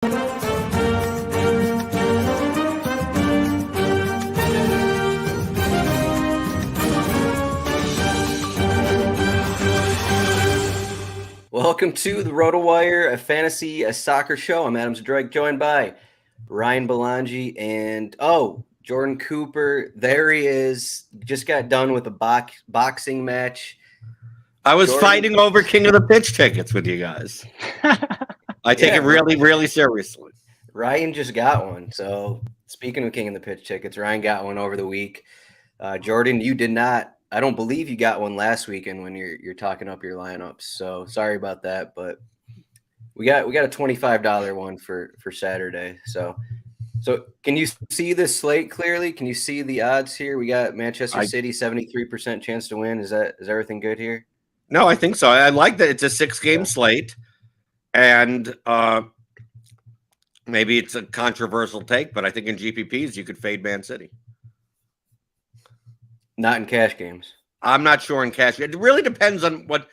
Welcome to the RotoWire, a soccer show. I'm Adam Zdroik, joined by Ryan Belongia and, Jordan Cooper. There he is. Just got done with a boxing match. I was fighting over King of the Pitch tickets with you guys. I take it really, really seriously. Ryan just got one. So speaking of King of the Pitch tickets, Ryan got one over the week. Jordan, you did not. I don't believe you got one last weekend when you're talking up your lineups. So sorry about that, but we got a $25 one for Saturday. So can you see this slate clearly? Can you see the odds here? We got Manchester City 73% chance to win. Is everything good here? No, I think so. I like that it's a 6-game slate, and maybe it's a controversial take, but I think in GPPs you could fade Man City. Not in cash games. I'm not sure in cash. It really depends on what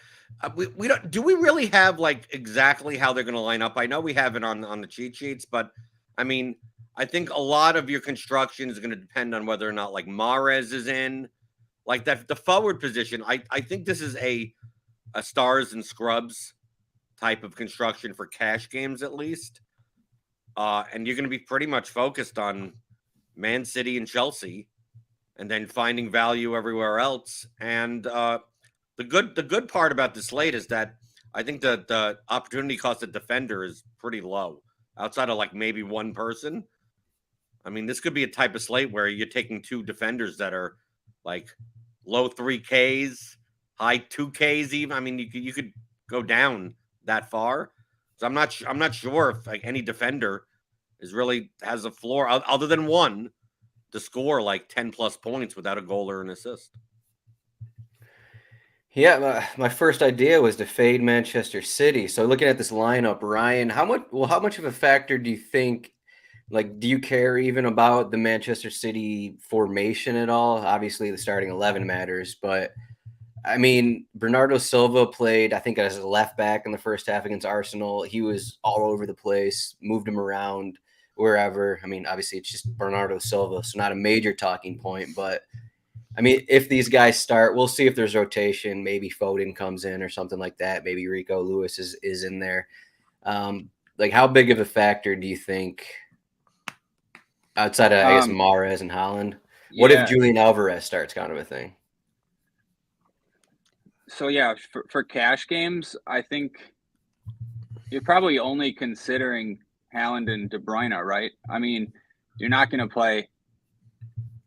we don't. Do we really have like exactly how they're going to line up? I know we have it on the cheat sheets, but I mean, I think a lot of your construction is going to depend on whether or not like Mahrez is in, like that the forward position. I think this is a stars and scrubs type of construction for cash games at least, and you're going to be pretty much focused on Man City and Chelsea, and then finding value everywhere else. And the good part about the slate is that I think the opportunity cost of defender is pretty low outside of like maybe one person. I mean, this could be a type of slate where you're taking two defenders that are like low 3Ks, high 2Ks even. I mean, you could go down that far. So I'm not sure if like any defender is really has a floor other than one to score like 10 plus points without a goal or an assist. Yeah, my first idea was to fade Manchester City. So looking at this lineup, Ryan, how much of a factor do you think, like, do you care even about the Manchester City formation at all? Obviously the starting 11 matters, but I mean, Bernardo Silva played, I think, as a left back in the first half against Arsenal. He was all over the place, moved him around wherever. I mean, obviously it's just Bernardo Silva, so not a major talking point, but I mean, if these guys start, we'll see if there's rotation. Maybe Foden comes in or something like that. Maybe Rico Lewis is in there. Like, how big of a factor do you think outside of, I guess, Mahrez and Haaland? What if Julian Alvarez starts, kind of a thing? So, yeah, for cash games, I think you're probably only considering Haaland and De Bruyne, right? I mean, you're not going to play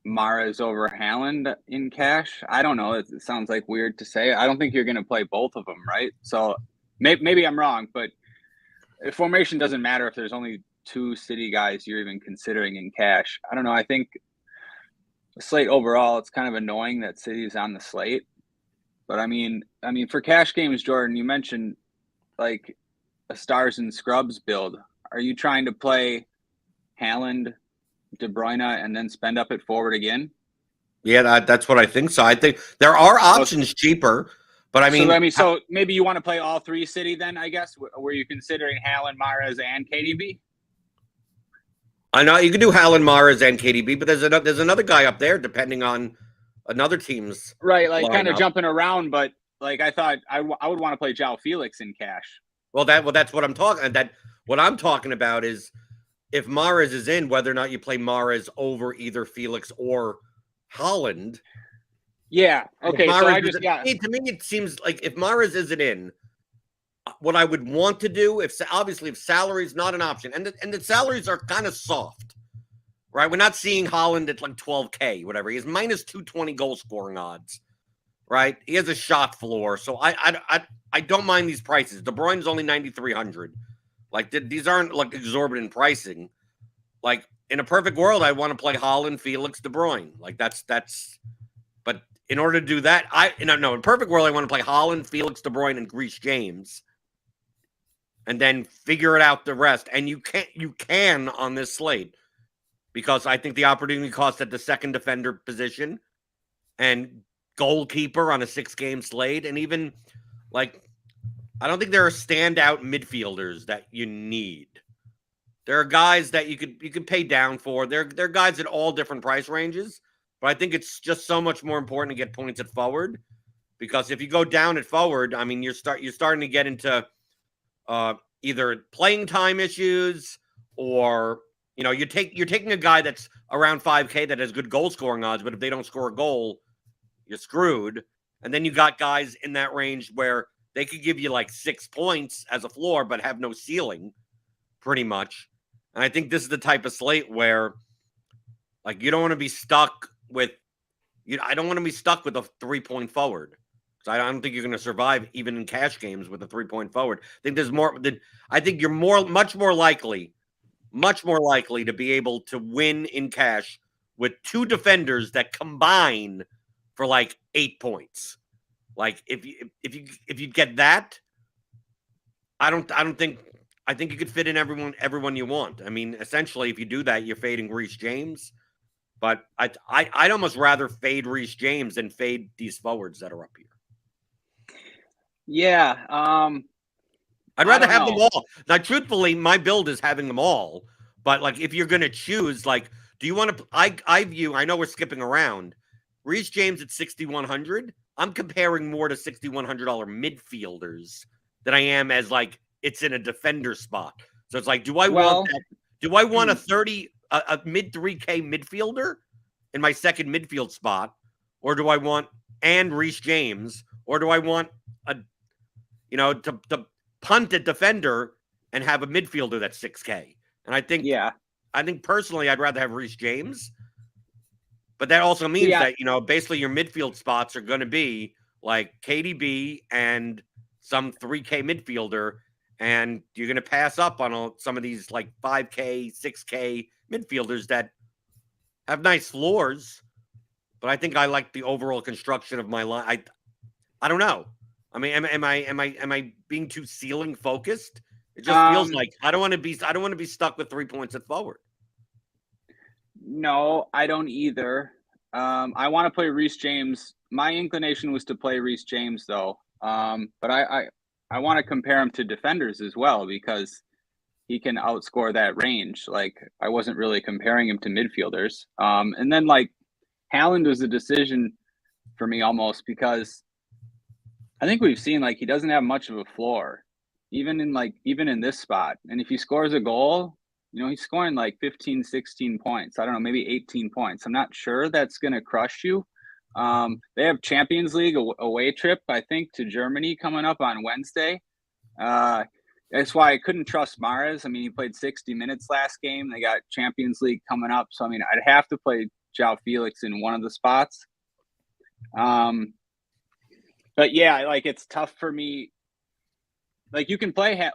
Mahrez over Haaland in cash. I don't know. It sounds like weird to say. I don't think you're going to play both of them, right? So maybe I'm wrong, but formation doesn't matter if there's only two City guys you're even considering in cash. I don't know. I think the slate overall, it's kind of annoying that City's on the slate. But I mean, for cash games, Jordan, you mentioned like a stars and scrubs build. Are you trying to play Haaland, De Bruyne, and then spend up at forward again? Yeah, that's what I think. So I think there are options cheaper, but I mean, so maybe you want to play all three City then, I guess. Were you considering Haaland, Mahrez, and KDB? I know you can do Haaland, Mahrez, and KDB, but there's another guy up there depending on another team's right, like kind of jumping around. But like I thought, I would want to play João Felix in cash. Well, that's what I'm talking. What I'm talking about is if Mahrez is in, whether or not you play Mahrez over either Felix or Haaland. Yeah. Okay. So to me, it seems like if Mahrez isn't in, what I would want to do, if salary is not an option, and the salaries are kind of soft, right? We're not seeing Haaland at like 12K, whatever. He has minus 220 goal scoring odds, right? He has a shot floor, so I don't mind these prices. De Bruyne's only 9,300. Like these aren't like exorbitant pricing. Like in a perfect world, I want to play Haaland, Felix, De Bruyne. Like that's. But in order to do that, in a perfect world, I want to play Haaland, Felix, De Bruyne, and Reece James, and then figure it out the rest. And you can on this slate because I think the opportunity cost at the second defender position and goalkeeper on a 6-game slate, and even like. I don't think there are standout midfielders that you need. There are guys that you could pay down for. There are guys at all different price ranges, but I think it's just so much more important to get points at forward, because if you go down at forward, I mean, you're starting to get into either playing time issues, or you're taking a guy that's around 5K that has good goal scoring odds, but if they don't score a goal, you're screwed. And then you got guys in that range where they could give you like 6 points as a floor, but have no ceiling, pretty much. And I think this is the type of slate where, like, you don't want to be stuck with, I don't want to be stuck with a 3-point forward. So I don't think you're going to survive even in cash games with a 3-point forward. I think there's more. I think you're much more likely to be able to win in cash with 2 defenders that combine for like 8 points. Like if you get that, I think you could fit in everyone you want. I mean, essentially, if you do that, you're fading Reece James. But I'd almost rather fade Reece James than fade these forwards that are up here. Yeah. I'd rather have them all. Now, truthfully, my build is having them all. But like, if you're going to choose, like, do you want to? I know we're skipping around. Reece James at 6,100. I'm comparing more to $6,100 midfielders than I am as like it's in a defender spot. So it's like, do I want that? Do I want a mid 3K midfielder in my second midfield spot, or do I want Reece James, or do I want to punt a defender and have a midfielder that's 6K? And I think personally, I'd rather have Reece James, but that also means that basically your midfield spots are going to be like KDB and some 3K midfielder. And you're going to pass up on some of these like 5K, 6K midfielders that have nice floors. But I think I like the overall construction of my line. I don't know. I mean, am I being too ceiling focused? It just feels like I don't want to be stuck with 3 points at forward. No, I don't either. I want to play Reece James. My inclination was to play Reece James though. But I want to compare him to defenders as well, because he can outscore that range. Like, I wasn't really comparing him to midfielders. And then like Haaland was a decision for me almost, because I think we've seen like he doesn't have much of a floor, even in this spot. And if he scores a goal, he's scoring like 15, 16 points. I don't know, maybe 18 points. I'm not sure that's going to crush you. They have Champions League away trip, I think, to Germany coming up on Wednesday. That's why I couldn't trust Mahrez. I mean, he played 60 minutes last game. They got Champions League coming up. So, I mean, I'd have to play João Felix in one of the spots. But yeah, like, it's tough for me. Like, you can play,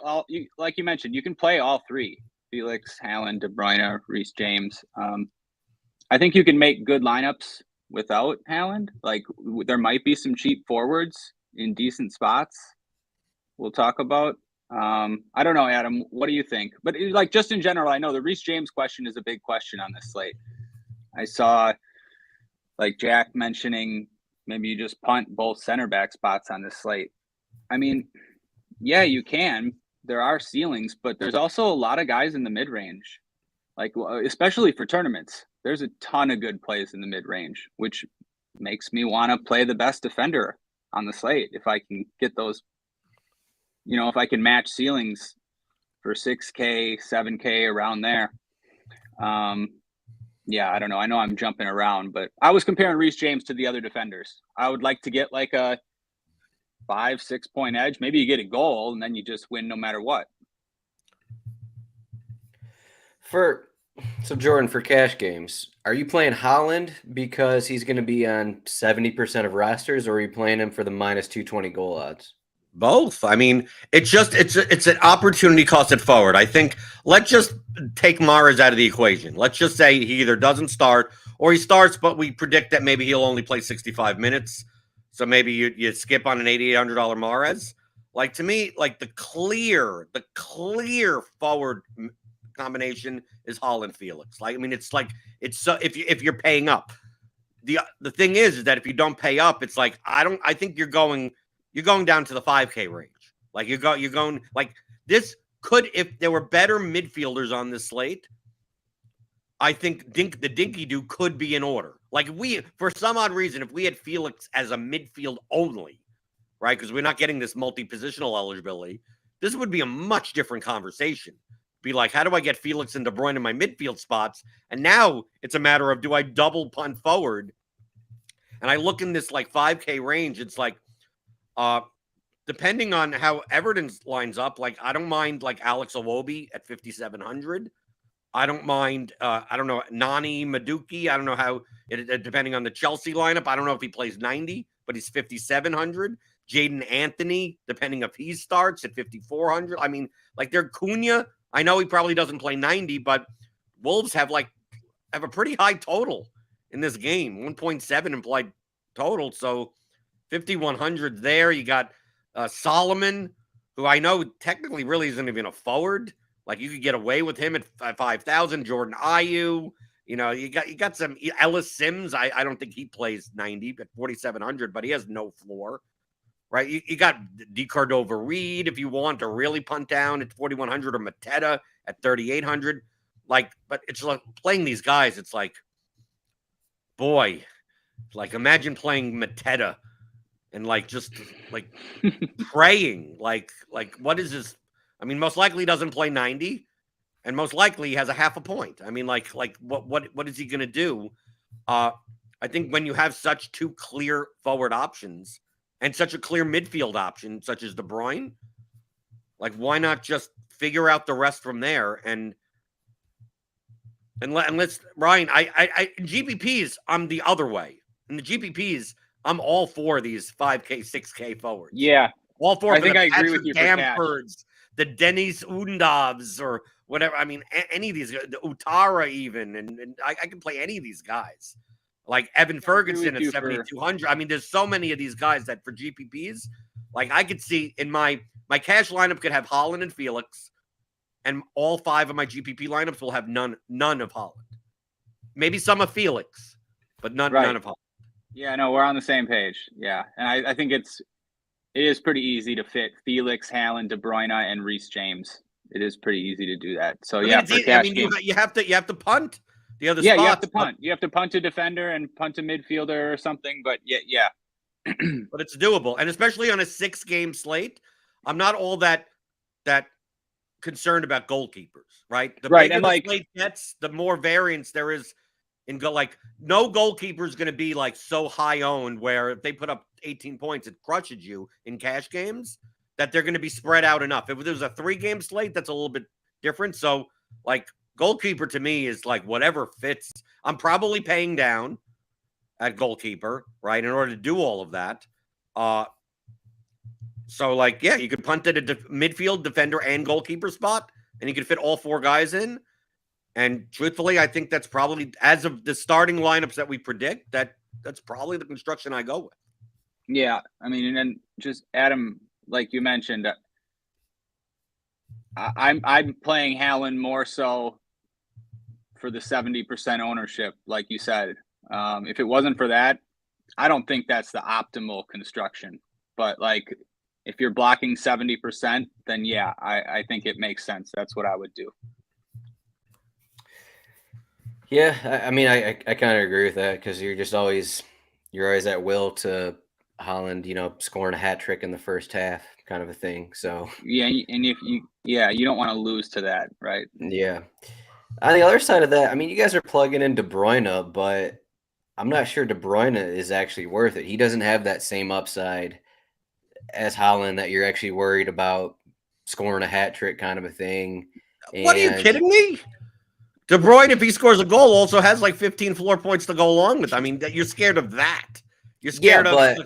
like you mentioned, you can play all 3. Felix, Haaland, De Bruyne, Reece James. I think you can make good lineups without Haaland. Like, there might be some cheap forwards in decent spots we'll talk about. I don't know, Adam, what do you think? But like, just in general, I know the Reece James question is a big question on this slate. I saw like Jack mentioning maybe you just punt both center back spots on this slate. I mean, yeah, you can. There are ceilings, but there's also a lot of guys in the mid-range, like especially for tournaments. There's a ton of good plays in the mid-range, which makes me want to play the best defender on the slate if I can get those, if I can match ceilings for 6K, 7K, around there. Yeah, I don't know. I know I'm jumping around, but I was comparing Reece James to the other defenders. I would like to get like a 5-6 point edge. Maybe you get a goal and then you just win no matter what. So Jordan, for cash games, are you playing Haaland because he's going to be on 70% of rosters, or are you playing him for the minus 220 goal odds? Both. I mean, it's an opportunity cost at forward. I think let's just take Mahrez out of the equation. Let's just say he either doesn't start or he starts, but we predict that maybe he'll only play 65 minutes. So maybe you skip on an $8,800 Mahrez. Like, to me, like the clear forward combination is Haaland Felix. Like, I mean, it's so if you're paying up. The thing is that if you don't pay up, it's like I think you're going down to the 5K range. Like you're going like this if there were better midfielders on this slate, I think the Dinky Do could be in order. Like for some odd reason, if we had Felix as a midfield only, right? Because we're not getting this multi-positional eligibility, this would be a much different conversation. Be like, how do I get Felix and De Bruyne in my midfield spots? And now it's a matter of, do I double punt forward? And I look in this like 5K range, it's like, depending on how Everton lines up, like I don't mind like Alex Iwobi at 5,700. I don't mind, I don't know, Nani Maduki. I don't know how, depending on the Chelsea lineup, I don't know if he plays 90, but he's 5,700. Jaden Anthony, depending if he starts at 5,400. I mean, like they're Cunha. I know he probably doesn't play 90, but Wolves have a pretty high total in this game, 1.7 implied total. So 5,100 there. You got Solomon, who I know technically really isn't even a forward. Like you could get away with him at 5,000. Jordan Ayew, you got some Ellis Sims. I don't think he plays 90 at 4,700, but he has no floor, right? You got D Cordova Reed if you want to really punt down at 4,100, or Mateta at 3,800. Like, but it's like playing these guys. It's like, boy, like imagine playing Mateta and like just like praying, like what is this? I mean, most likely he doesn't play 90, and most likely he has a half a point. I mean, like what is he going to do? I think when you have such two clear forward options and such a clear midfield option, such as De Bruyne, like why not just figure out the rest from there? And let's Ryan, I GPPs, I'm the other way. In the GPPs, I'm all for these 5K, 6K forwards. Yeah, all for. I think I agree with you for Bamfords, the Dennis Undavs, or whatever. I mean, any of these, the Utara even, and I can play any of these guys. Like Evan Ferguson at 7,200. I mean, there's so many of these guys that for GPPs, like I could see in my cash lineup could have Haaland and Felix, and all 5 of my GPP lineups will have none of Haaland. Maybe some of Felix, but none of Haaland. Yeah, no, we're on the same page. Yeah, and I think it is pretty easy to fit Felix, Haaland, De Bruyne, and Reece James. It is pretty easy to do that. So yeah, for cash games, you have to punt the other. Yeah, spots, you have to punt. You have to punt a defender and punt a midfielder or something. But yeah. But it's doable, and especially on a 6-game slate, I'm not all that concerned about goalkeepers. Right, the bigger the slate gets, the more variance there is. And go like no goalkeeper is going to be like so high owned where if they put up 18 points, it crushes you in cash games, that they're going to be spread out enough. If there's a 3-game slate, that's a little bit different. So like goalkeeper to me is like whatever fits. I'm probably paying down at goalkeeper, right, in order to do all of that. So like, yeah, you could punt at a midfield defender and goalkeeper spot, and you could fit all 4 guys in. And truthfully, I think that's probably, as of the starting lineups that we predict, that's probably the construction I go with. Yeah, I mean, and then just Adam, like you mentioned, I'm playing Haaland more so for the 70% ownership, like you said. If it wasn't for that, I don't think that's the optimal construction. But like, if you're blocking 70%, then yeah, I think it makes sense. That's what I would do. Yeah, I mean, I kind of agree with that because you're always at will to Haaland, scoring a hat trick in the first half, kind of a thing. So yeah, and if you don't want to lose to that, right? Yeah. On the other side of that, I mean, you guys are plugging in De Bruyne, but I'm not sure De Bruyne is actually worth it. He doesn't have that same upside as Haaland that you're actually worried about scoring a hat trick, kind of a thing. What, are you kidding me? De Bruyne, if he scores a goal, also has like 15 floor points to go along with. I mean, you're scared of that. You're scared of.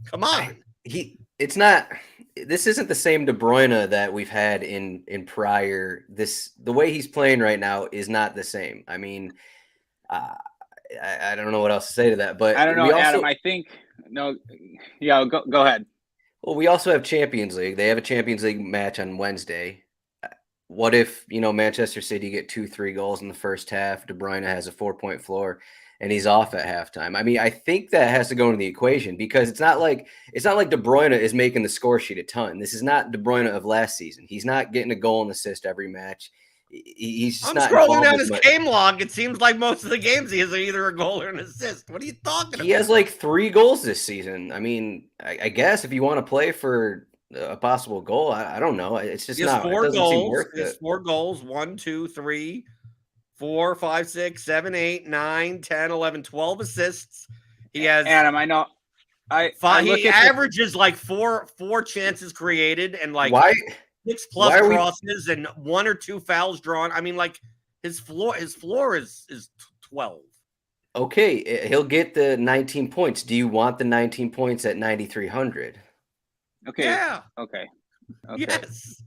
Come on. It's not. This isn't the same De Bruyne that we've had in prior. The way he's playing right now is not the same. I mean, I don't know what else to say to that. But I don't know, Adam. I think no. Yeah, go ahead. Well, we also have Champions League. They have a Champions League match on Wednesday. What if, Manchester City get 2-3 goals in the first half? De Bruyne has a 4-point floor. and he's off at halftime. I mean, I think that has to go into the equation because it's not like De Bruyne is making the score sheet a ton. This is not De Bruyne of last season. He's not getting a goal and assist every match. He's just I'm not scrolling involved down as his much. game log. It seems like most of the games he has either a goal or an assist. What are you talking about? He has like 3 goals this season. I mean, I guess if you want to play for a possible goal, I don't know. It's just He has not. It 4 doesn't seem goals. worth He has it. 4 goals. 1, 2, 3, 4, 5, 6, 7, 8, 9, 10, 11, 12 assists. He has Adam, I know. I look he at the- averages like four chances created and like Why 6+ why are we- crosses and 1 or 2 fouls drawn. I mean, like his floor is 12. Okay, he'll get the 19 points. Do you want the 19 points at 9,300? Okay. Yeah. Okay. Yes.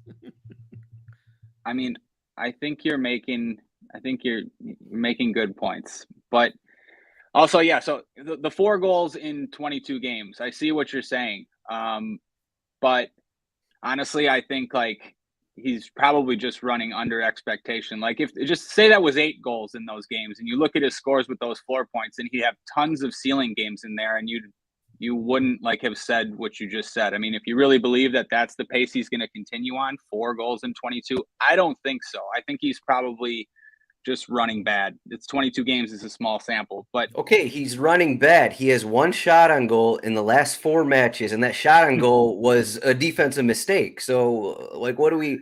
I mean, I think you're making good points, but also, yeah. So the 4 goals in 22 games, I see what you're saying. But honestly, I think like he's probably just running under expectation. Like if just say that was 8 goals in those games, and you look at his scores with those 4 points, and he'd have tons of ceiling games in there, and you wouldn't like have said what you just said. I mean, if you really believe that that's the pace he's going to continue on, 4 goals in 22, I don't think so. I think he's probably just running bad. It's 22 games is a small sample, but Okay, he's running bad. He has 1 shot on goal in the last 4 matches, and that shot on goal was a defensive mistake. So, like, what do we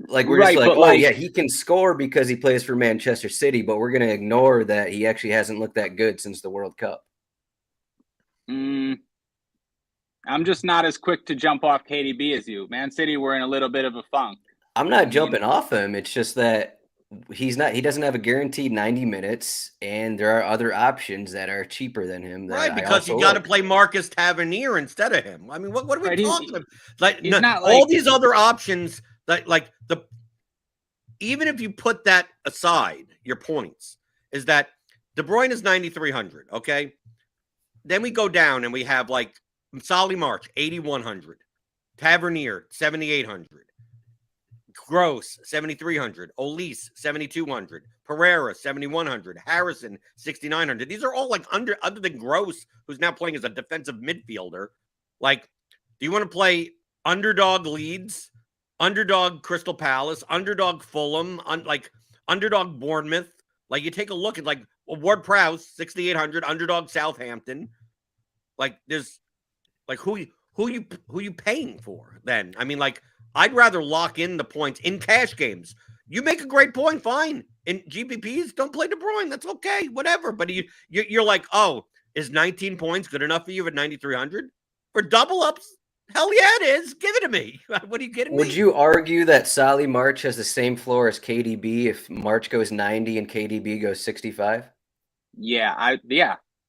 like? We're Right, just like, but, oh like- yeah, he can score because he plays for Manchester City, but we're going to ignore that he actually hasn't looked that good since the World Cup. I'm just not as quick to jump off KDB as you. Man City were in a little bit of a funk. I'm not jumping off him. It's just that he doesn't have a guaranteed 90 minutes, and there are other options that are cheaper than him. Right, because you got to play Marcus Tavernier instead of him. I mean, what are we talking about? Like, he's not all like- these other options, like the even if you put that aside, your points is that De Bruyne is 9,300. Okay, then we go down and we have like Solly March 8,100, Tavernier 7,800. Gross, 7,300. Olise, 7,200. Pereira, 7,100. Harrison, 6,900. These are all like other than Gross, who's now playing as a defensive midfielder. Like, do you want to play underdog Leeds, underdog Crystal Palace, underdog Fulham, underdog Bournemouth? Like, you take a look at like Ward Prowse, 6,800. Underdog Southampton. Like, there's like who you paying for then? I mean, like, I'd rather lock in the points in cash games. You make a great point, fine. In GPPs, don't play De Bruyne. That's okay, whatever. But you're like, oh, is 19 points good enough for you at 9,300 for double ups? Hell yeah, it is. Give it to me. What are you kidding me? Would you argue that Solly March has the same floor as KDB if March goes 90 and KDB goes 65? Yeah,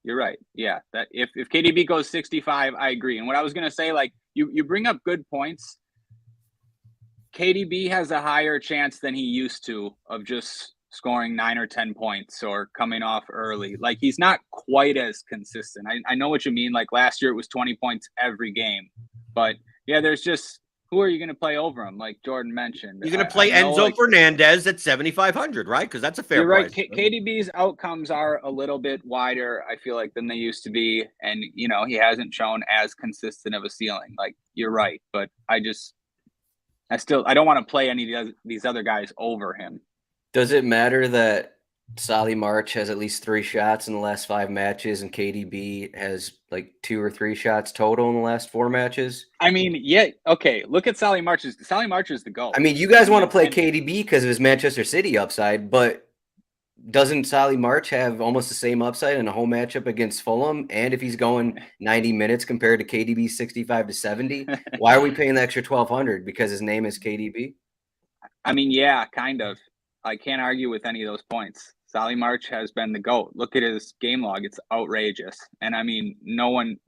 you're right. Yeah, that if KDB goes 65, I agree. And what I was gonna say, like you bring up good points. KDB has a higher chance than he used to of just scoring 9 or 10 points or coming off early. Like he's not quite as consistent. I know what you mean. Like last year it was 20 points every game. But yeah, there's just who are you going to play over him? Like Jordan mentioned. You're going to play Enzo Fernandez at 7,500, right? Because that's a fair price. You're right. KDB's outcomes are a little bit wider, I feel like, than they used to be. And, you know, he hasn't shown as consistent of a ceiling. Like, you're right. But I don't want to play any of these other guys over him. Does it matter that Solly March has at least 3 shots in the last 5 matches and KDB has like 2 or 3 shots total in the last 4 matches? I mean, yeah. Okay. Look at Solly March is the goal. I mean, you guys want to play KDB because of his Manchester City upside, but doesn't Solly March have almost the same upside in a home matchup against Fulham? And if he's going 90 minutes compared to KDB 65 to 70, why are we paying the extra 1,200? Because his name is KDB? I mean, yeah, kind of. I can't argue with any of those points. Solly March has been the GOAT. Look at his game log. It's outrageous. And I mean, no one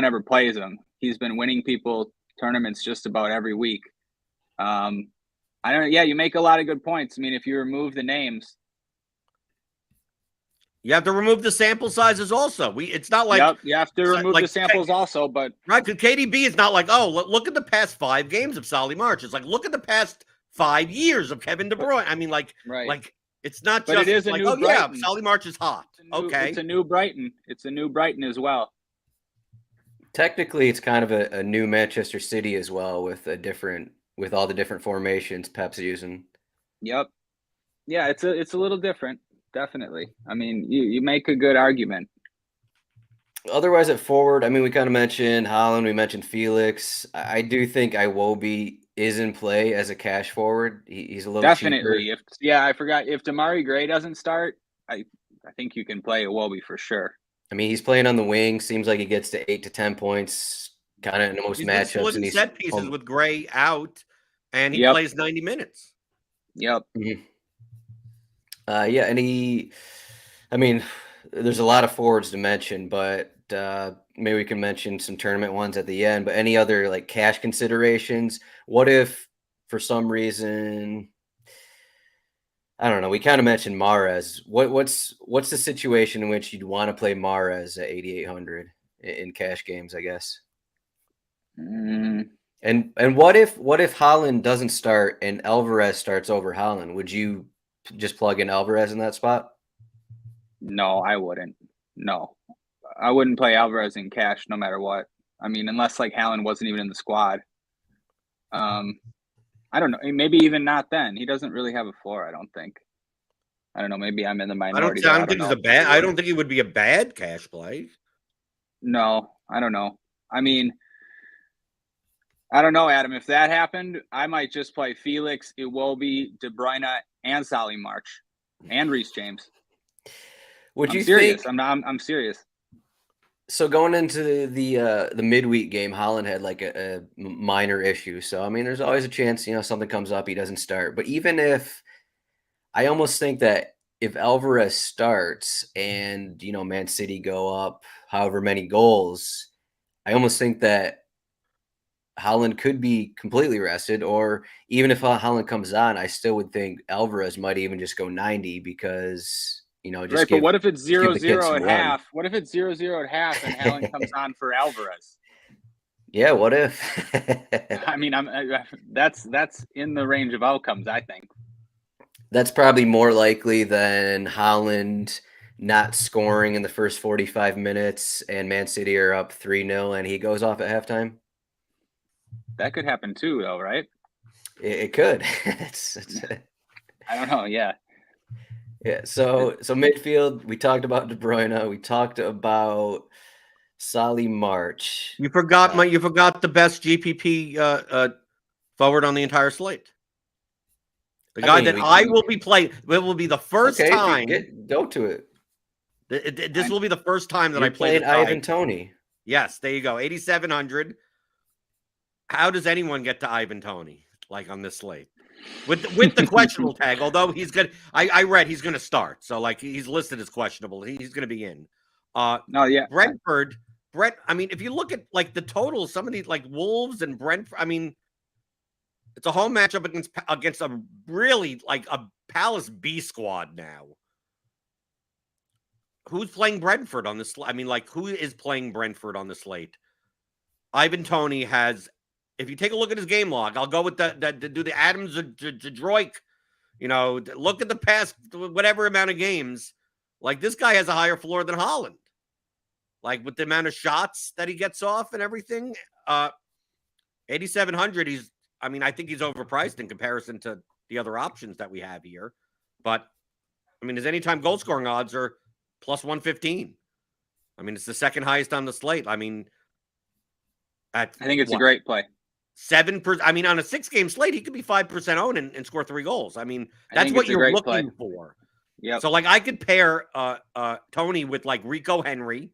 ever plays him. He's been winning people tournaments just about every week. You make a lot of good points. I mean, if you remove the names, you have to remove the sample sizes also. It's not like you have to remove the samples also, but right, because KDB is not like, oh, look at the past 5 games of Solly March. It's like, look at the past 5 years of Kevin De Bruyne. I mean, like, right. like It's not But just it is a like, new oh yeah, Brighton. Solly March is hot. It's a new Brighton. It's a new Brighton as well. Technically, it's kind of a new Manchester City as well with all the different formations Pep's using. Yep. Yeah, it's a little different, definitely. I mean, you make a good argument. Otherwise, at forward, I mean, we kind of mentioned Haaland, we mentioned Felix. I do think Iwobi is in play as a cash forward. He's a little Definitely. cheaper. I forgot. If Damari Gray doesn't start, I think you can play Iwobi for sure. I mean, he's playing on the wing. Seems like he gets to 8 to 10 points, kind of in most He's been matchups. splitting And set pieces with Gray out, and he Yep. plays 90 minutes. Yep. Mm-hmm. Yeah, and I mean, there's a lot of forwards to mention, but maybe we can mention some tournament ones at the end. But any other like cash considerations? What if for some reason, I don't know, we kind of mentioned Mahrez. What's the situation in which you'd want to play Mahrez at 8,800 in cash games, I guess? And what if Haaland doesn't start and Alvarez starts over Haaland? Would you just plug in Alvarez in that spot? No, I wouldn't. No, I wouldn't play Alvarez in cash no matter what. I mean, unless like Haaland wasn't even in the squad. I don't know. Maybe even not then. He doesn't really have a floor, I don't think. I don't know. Maybe I'm in the minority. I don't think he's a bad. I don't think he would be a bad cash play. No, I don't know. I mean, I don't know, Adam. If that happened, I might just play Felix, Iwobi, De Bruyne, and Solly March, and Reece James. Would you serious? think? I'm serious. So going into the midweek game, Haaland had like a minor issue. So I mean, there's always a chance, something comes up, he doesn't start. But even if, I almost think that if Alvarez starts and Man City go up however many goals, I almost think that Haaland could be completely rested. Or even if Haaland comes on, I still would think Alvarez might even just go 90 because. Just right, but what if it's 0-0 at run. half? What if it's 0-0 at half and Haaland comes on for Alvarez? Yeah, what if? I mean, that's in the range of outcomes, I think. That's probably more likely than Haaland not scoring in the first 45 minutes and Man City are up 3-0 and he goes off at halftime. That could happen too, though, right? It could. I don't know. Yeah. Yeah. So midfield, we talked about De Bruyne. We talked about Solly March. You forgot the best GPP forward on the entire slate. The guy will be playing. It will be the first time. Go to it. This will be the first time that I played Ivan Toney. Yes, there you go. 8,700. How does anyone get to Ivan Toney like on this slate? With the questionable tag, although he's good. I read he's going to start, so like he's listed as questionable. He's going to be in. No, yeah. Brentford. I mean, if you look at like the totals, some of these like Wolves and Brentford. I mean, it's a home matchup against a really like a Palace B squad now. Who's playing Brentford on this? I mean, like who is playing Brentford on the slate? Ivan Toney has. If you take a look at his game log, I'll go with do the Adams or Zdroik. Look at the past whatever amount of games. Like this guy has a higher floor than Haaland. Like with the amount of shots that he gets off and everything. 8,700. I think he's overpriced in comparison to the other options that we have here. But I mean, his anytime goal scoring odds are plus 115. I mean, it's the second highest on the slate. I mean, I think it's a great play. 7%. I mean, on a 6-game slate, he could be 5% owned and score 3 goals. I mean, that's what you're looking for. Yeah. So, like, I could pair Toney with like Rico Henry,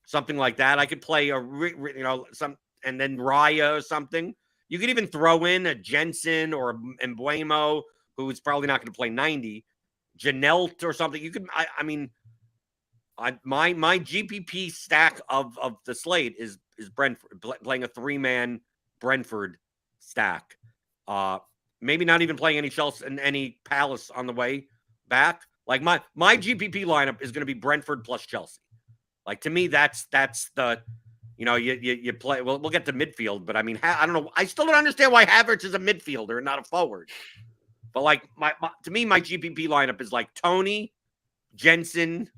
something like that. I could play some, and then Raya or something. You could even throw in a Jensen or Mbuemo, who's probably not going to play 90. Janelt or something. You could. My GPP stack of the slate is Brentford playing a 3-man Brentford stack. Maybe not even playing any Chelsea and any Palace on the way back. Like my GPP lineup is going to be Brentford plus Chelsea. Like to me, that's the you play. Well, we'll get to midfield, but I mean, I don't know. I still don't understand why Havertz is a midfielder and not a forward. But like to me, my GPP lineup is like Tony, Jensen,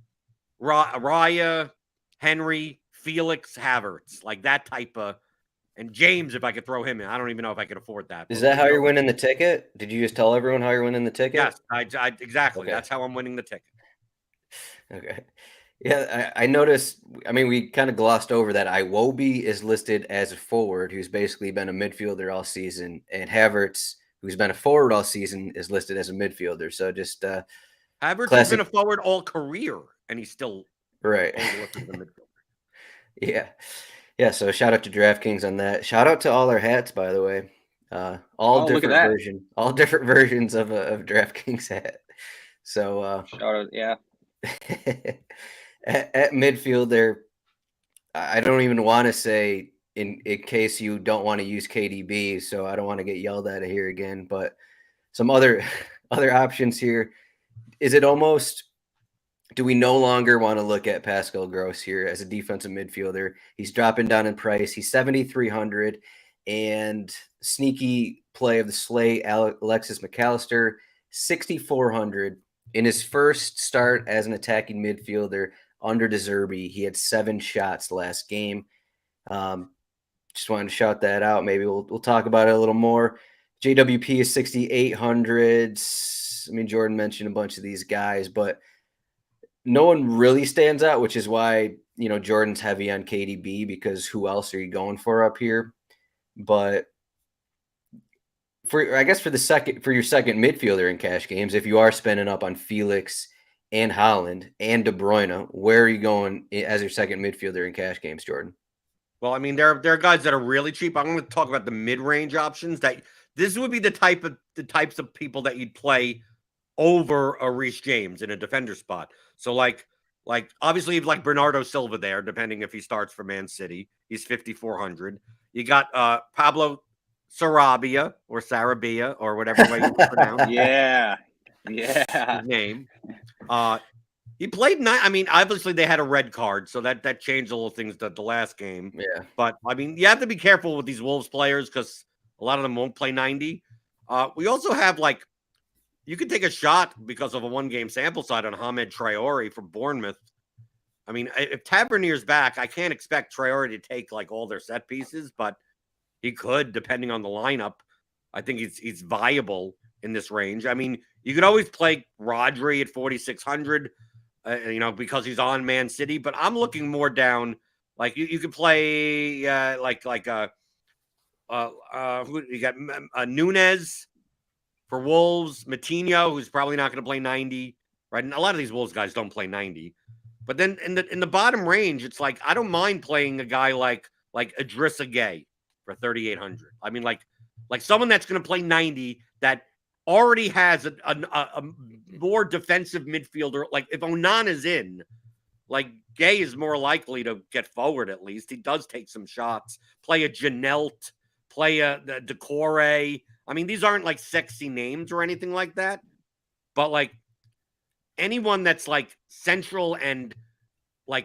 Raya, Henry, Felix, Havertz, like that type of, and James if I could throw him in. I don't even know if I could afford that. Is that how you're winning the ticket? Did you just tell everyone how you're winning the ticket? Yes, I exactly. Okay. That's how I'm winning the ticket. Okay. Yeah, I noticed. I mean, we kind of glossed over that Iwobi is listed as a forward, who's basically been a midfielder all season, and Havertz, who's been a forward all season, is listed as a midfielder. So just Havertz has classic. been a forward all career, and he's still Right. overlooked as a midfielder. Yeah. So shout out to DraftKings on that. Shout out to all our hats, by the way. All look at different versions of a DraftKings hat. So shout out, yeah. at midfield there, I don't even want to say in case you don't want to use KDB, so I don't want to get yelled at here again, but some other options here. Is it almost, do we no longer want to look at Pascal Gross here as a defensive midfielder? He's dropping down in price. He's 7,300, and sneaky play of the slate, Alexis McAllister, 6,400. In his first start as an attacking midfielder under De Zerbi, he had 7 shots last game. Just wanted to shout that out. Maybe we'll talk about it a little more. JWP is 6,800. I mean, Jordan mentioned a bunch of these guys, but no one really stands out, which is why, Jordan's heavy on KDB, because who else are you going for up here? But for your second midfielder in cash games, if you are spending up on Felix and Haaland and De Bruyne, where are you going as your second midfielder in cash games, Jordan? Well, I mean, there are guys that are really cheap. I'm going to talk about the mid-range options. That this would be the types of people that you'd play over a Reece James in a defender spot. So like obviously like Bernardo Silva there, depending if he starts for Man City, he's 5,400. You got Pablo Sarabia or Sarabia or whatever way you pronounce his name. He played I mean, obviously they had a red card, so that changed a little things the last game. Yeah. But I mean, you have to be careful with these Wolves players because a lot of them won't play 90. We also have you could take a shot because of a one-game sample size on Hamed Traore from Bournemouth. I mean, if Tavernier's back, I can't expect Traore to take all their set pieces, but he could, depending on the lineup. I think he's viable in this range. I mean, you could always play Rodri at 4,600, because he's on Man City. But I'm looking more down. You could play who you got? Nunez for Wolves, Matinho, who's probably not going to play 90. Right, and a lot of these Wolves guys don't play 90. But then in the bottom range, it's I don't mind playing a guy like Idrissa Gueye for 3,800. I mean, like someone that's going to play 90 that already has a more defensive midfielder. Like if Onana's in, Gueye is more likely to get forward at least. He does take some shots. Play a Janelt, play a Decore. I mean, these aren't sexy names or anything like that. But anyone that's central and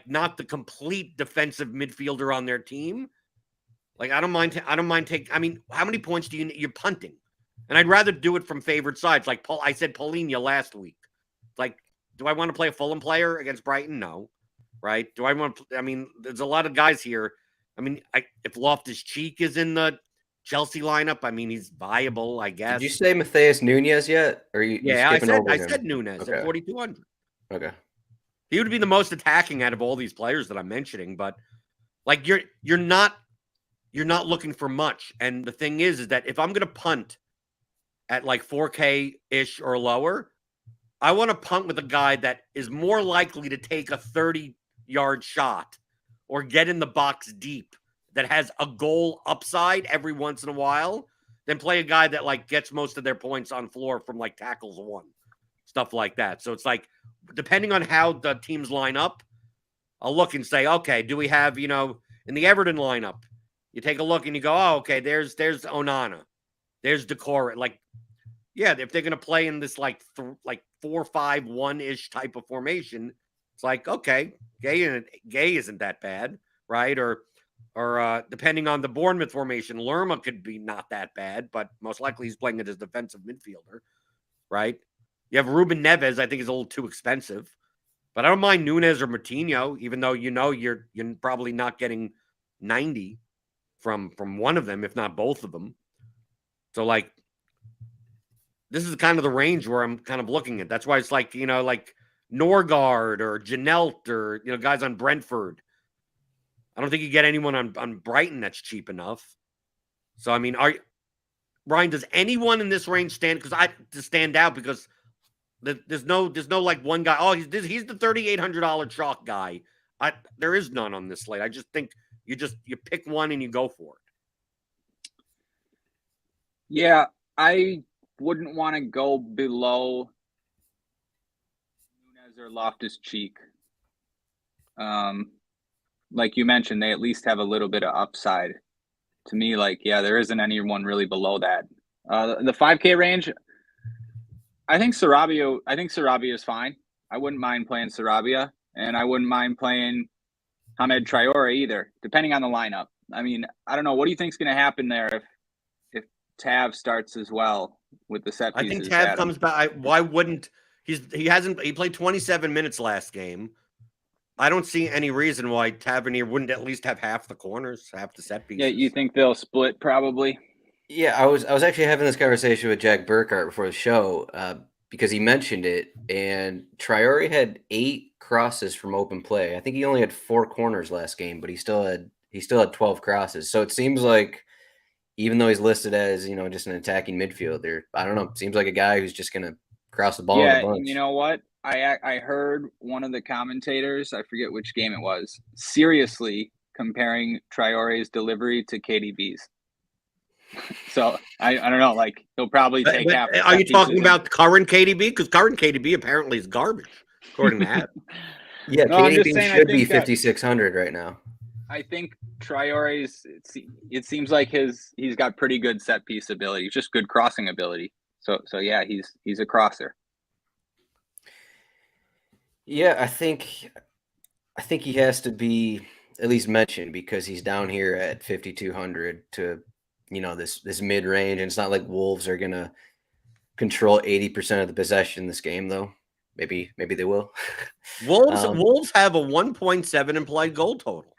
not the complete defensive midfielder on their team, I don't mind taking. I mean, how many points do you're punting? And I'd rather do it from favored sides. I said Paulinho last week. Do I want to play a Fulham player against Brighton? No. Right? Do I want to? I mean, there's a lot of guys here. I mean, if Loftus-Cheek is in the Chelsea lineup, I mean, he's viable, I guess. Did you say Matheus Nunes yet? Or I said Nunes at 4,200. Okay. He would be the most attacking out of all these players that I'm mentioning, but you're not looking for much. And the thing is that if I'm going to punt at 4K ish or lower, I want to punt with a guy that is more likely to take a 30-yard shot or get in the box deep, that has a goal upside every once in a while, than play a guy that gets most of their points on floor from tackles one, stuff like that. So it's depending on how the teams line up, I'll look and say, okay, do we have, in the Everton lineup, you take a look and you go, oh, okay, there's Onana, there's Decore. If they're going to play in this 4-5-1-ish type of formation, it's okay, Gueye isn't that bad, right? Or depending on the Bournemouth formation, Lerma could be not that bad, but most likely he's playing it as defensive midfielder. right? You have Ruben Neves, I think is a little too expensive. But I don't mind Nunez or Moutinho, even though you're probably not getting 90 from one of them, if not both of them. So like this is kind of the range where I'm kind of looking at. That's why it's like, like Norgard or Janelt or guys on Brentford. I don't think you get anyone on Brighton that's cheap enough. So I mean, Ryan, does anyone in this range stand out because there's no like one guy. Oh, he's the $3,800 chalk guy. There is none on this slate. I just think you pick one and you go for it. Yeah, I wouldn't want to go below Nunez or Loftus-Cheek. Like you mentioned, they at least have a little bit of upside. To me, there isn't anyone really below that. The 5K range, I think Sarabia is fine. I wouldn't mind playing Sarabia, and I wouldn't mind playing Hamed Traore either, depending on the lineup. I mean, I don't know. What do you think is going to happen there if Tav starts as well with the set pieces? I think Tav comes back. Why wouldn't he played 27 minutes last game. I don't see any reason why Tavernier wouldn't at least have half the corners, half the set pieces. Yeah, you think they'll split probably? Yeah, I was actually having this conversation with Jack Burkhart before the show because he mentioned it, and Traore had 8 crosses from open play. I think he only had 4 corners last game, but he still had 12 crosses. So it seems like even though he's listed as just an attacking midfielder, I don't know, seems like a guy who's just gonna cross the ball in a bunch. You know what? I heard one of the commentators, I forget which game it was, seriously comparing Traore's delivery to KDB's. So I don't know, he'll probably take half. Are you talking about current KDB? Because current KDB apparently is garbage, according to that. Yeah, no, KDB should be 5,600 right now. I think Traore's. It seems like he's got pretty good set piece ability, just good crossing ability. So yeah, he's a crosser. Yeah, I think he has to be at least mentioned because he's down here at 5,200 to this mid range, and it's not like Wolves are gonna control 80% of the possession in this game, though. Maybe they will. Wolves have a 1.7 implied goal total,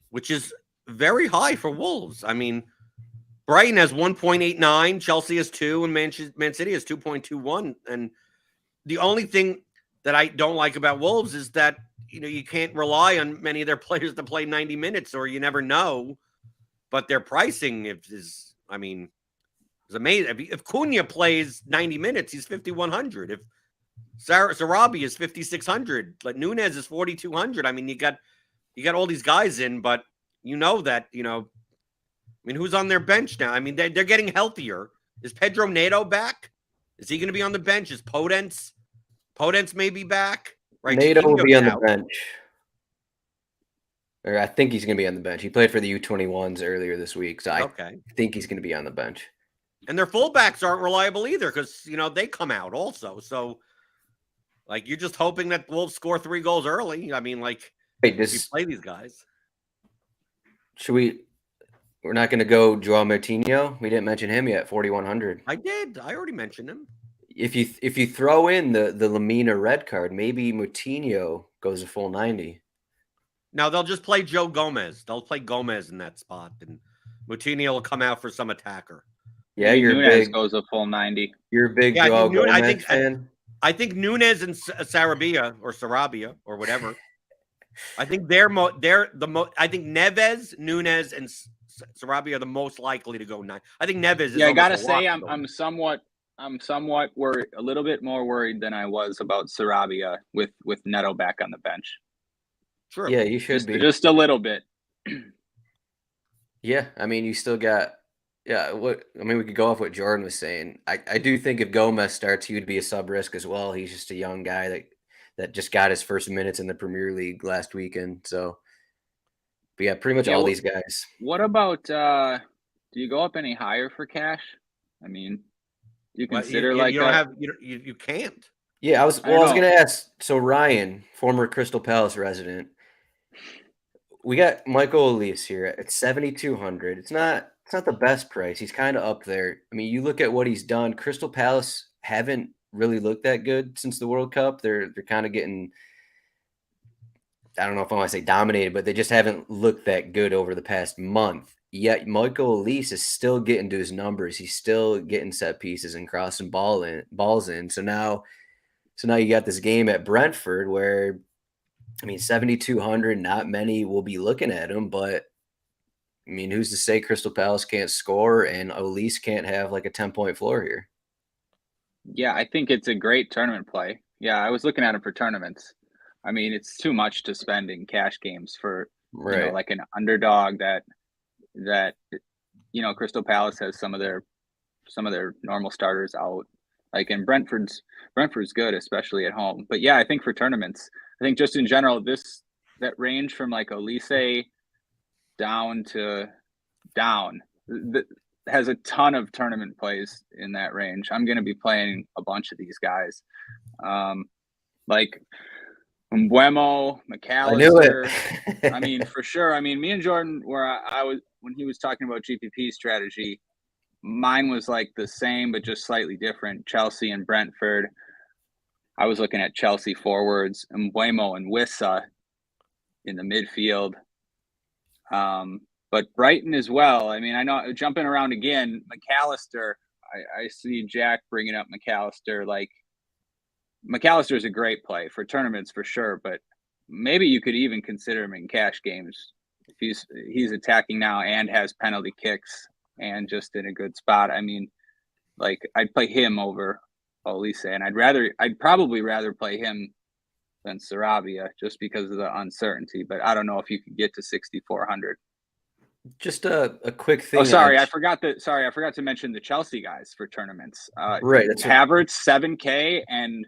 which is very high for Wolves. I mean, Brighton has 1.89, Chelsea has 2, and Man City has 2.21. And the only thing that I don't like about Wolves is that you can't rely on many of their players to play 90 minutes, or you never know. But their pricing is amazing. If Cunha plays 90 minutes, he's 5,100. If Sarabia is 5,600, like Nunez is 4,200. I mean, you got all these guys in, but that who's on their bench now? I mean, they're getting healthier. Is Pedro Neto back? Is he going to be on the bench? Is Podence may be back? Right, Neto will be on the bench. Or I think he's going to be on the bench. He played for the U21s earlier this week, so I think he's going to be on the bench. And their fullbacks aren't reliable either because, they come out also. So, you're just hoping that Wolves score 3 goals early. I mean, wait, you play these guys. We're not going to go Joao Moutinho? We didn't mention him yet, 4,100. I did. I already mentioned him. If you throw in the Lamina red card, maybe Moutinho goes a full 90. No, they'll just play Joe Gomez. They'll play Gomez in that spot, and Moutinho will come out for some attacker. Yeah, Nunez goes a full 90. You're a big Joao Gomez fan. I think Nunez and Sarabia or whatever. I think I think Neves, Nunez, and Sarabia are the most likely to go 9. I think Neves is. Yeah, I gotta say, I'm somewhat worried, a little bit more worried than I was about Sarabia with Neto back on the bench. Sure. Yeah, you should be just a little bit. Yeah, I mean, you still got. Yeah, we could go off what Jordan was saying. I do think if Gomez starts, he would be a sub risk as well. He's just a young guy that just got his first minutes in the Premier League last weekend. So, but yeah, pretty much all these guys. What about? Do you go up any higher for cash? I mean, do you consider you can't. Yeah, I was going to ask. So Ryan, former Crystal Palace resident, we got Michael Elise here at 7,200. It's not the best price. He's kind of up there. I mean, you look at what he's done. Crystal Palace haven't really looked that good since the World Cup. They're kind of getting, I don't know if I want to say dominated, but they just haven't looked that good over the past month. Yet Michael Elise is still getting to his numbers. He's still getting set pieces and crossing balls in. So now you got this game at Brentford where, I mean, 7,200, not many will be looking at him, but I mean, who's to say Crystal Palace can't score and Elise can't have like a 10-point floor here? Yeah, I think it's a great tournament play. Yeah, I was looking at him for tournaments. I mean, it's too much to spend in cash games for, Right. like an underdog that Crystal Palace has some of their normal starters out. Like, and Brentford's good, especially at home. But yeah, I think for tournaments, I think just in general, that range from like Elise down to down has a ton of tournament plays in that range. I'm going to be playing a bunch of these guys, like Mbeumo, I knew McAllister. it. I mean, for sure. I mean, me and Jordan, where I was when he was talking about GPP strategy, mine was like the same but just slightly different. Chelsea and Brentford. I was looking at Chelsea forwards, Mbeumo and Wissa in the midfield. But Brighton as well. I mean, I know jumping around again, McAllister. I see Jack bringing up McAllister. Like, McAllister is a great play for tournaments for sure, but maybe you could even consider him in cash games if he's attacking now and has penalty kicks and just in a good spot. I mean, like, I'd play him over Olise, and I'd probably rather play him than Sarabia just because of the uncertainty. But I don't know if you could get to 6,400. Just a quick thing. Oh, sorry, I forgot to mention the Chelsea guys for tournaments. Right, that's Havertz 7K and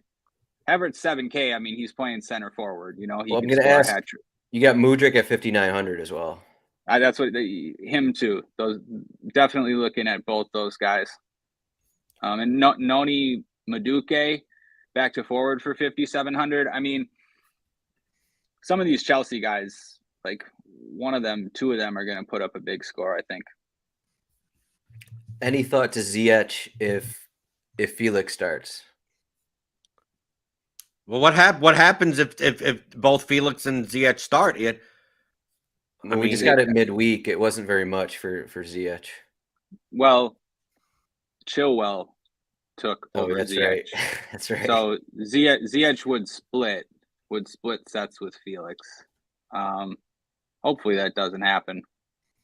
Havertz 7K. I mean, he's playing center forward. He I'm can going to score a ask. hat trick. You got Mudryk at 5,900 as well. That's what him too. Those definitely looking at both those guys. And Noni Madueke back to forward for 5,700. I mean, some of these Chelsea guys, like two of them are going to put up a big score, I think. Any thought to Ziyech if Felix starts? Well, what happens if both Felix and Ziyech start? We just got it midweek. It wasn't very much for Ziyech. Well, Chilwell took over that's Ziyech. Right. That's right. So Ziyech would split sets with Felix. Hopefully that doesn't happen.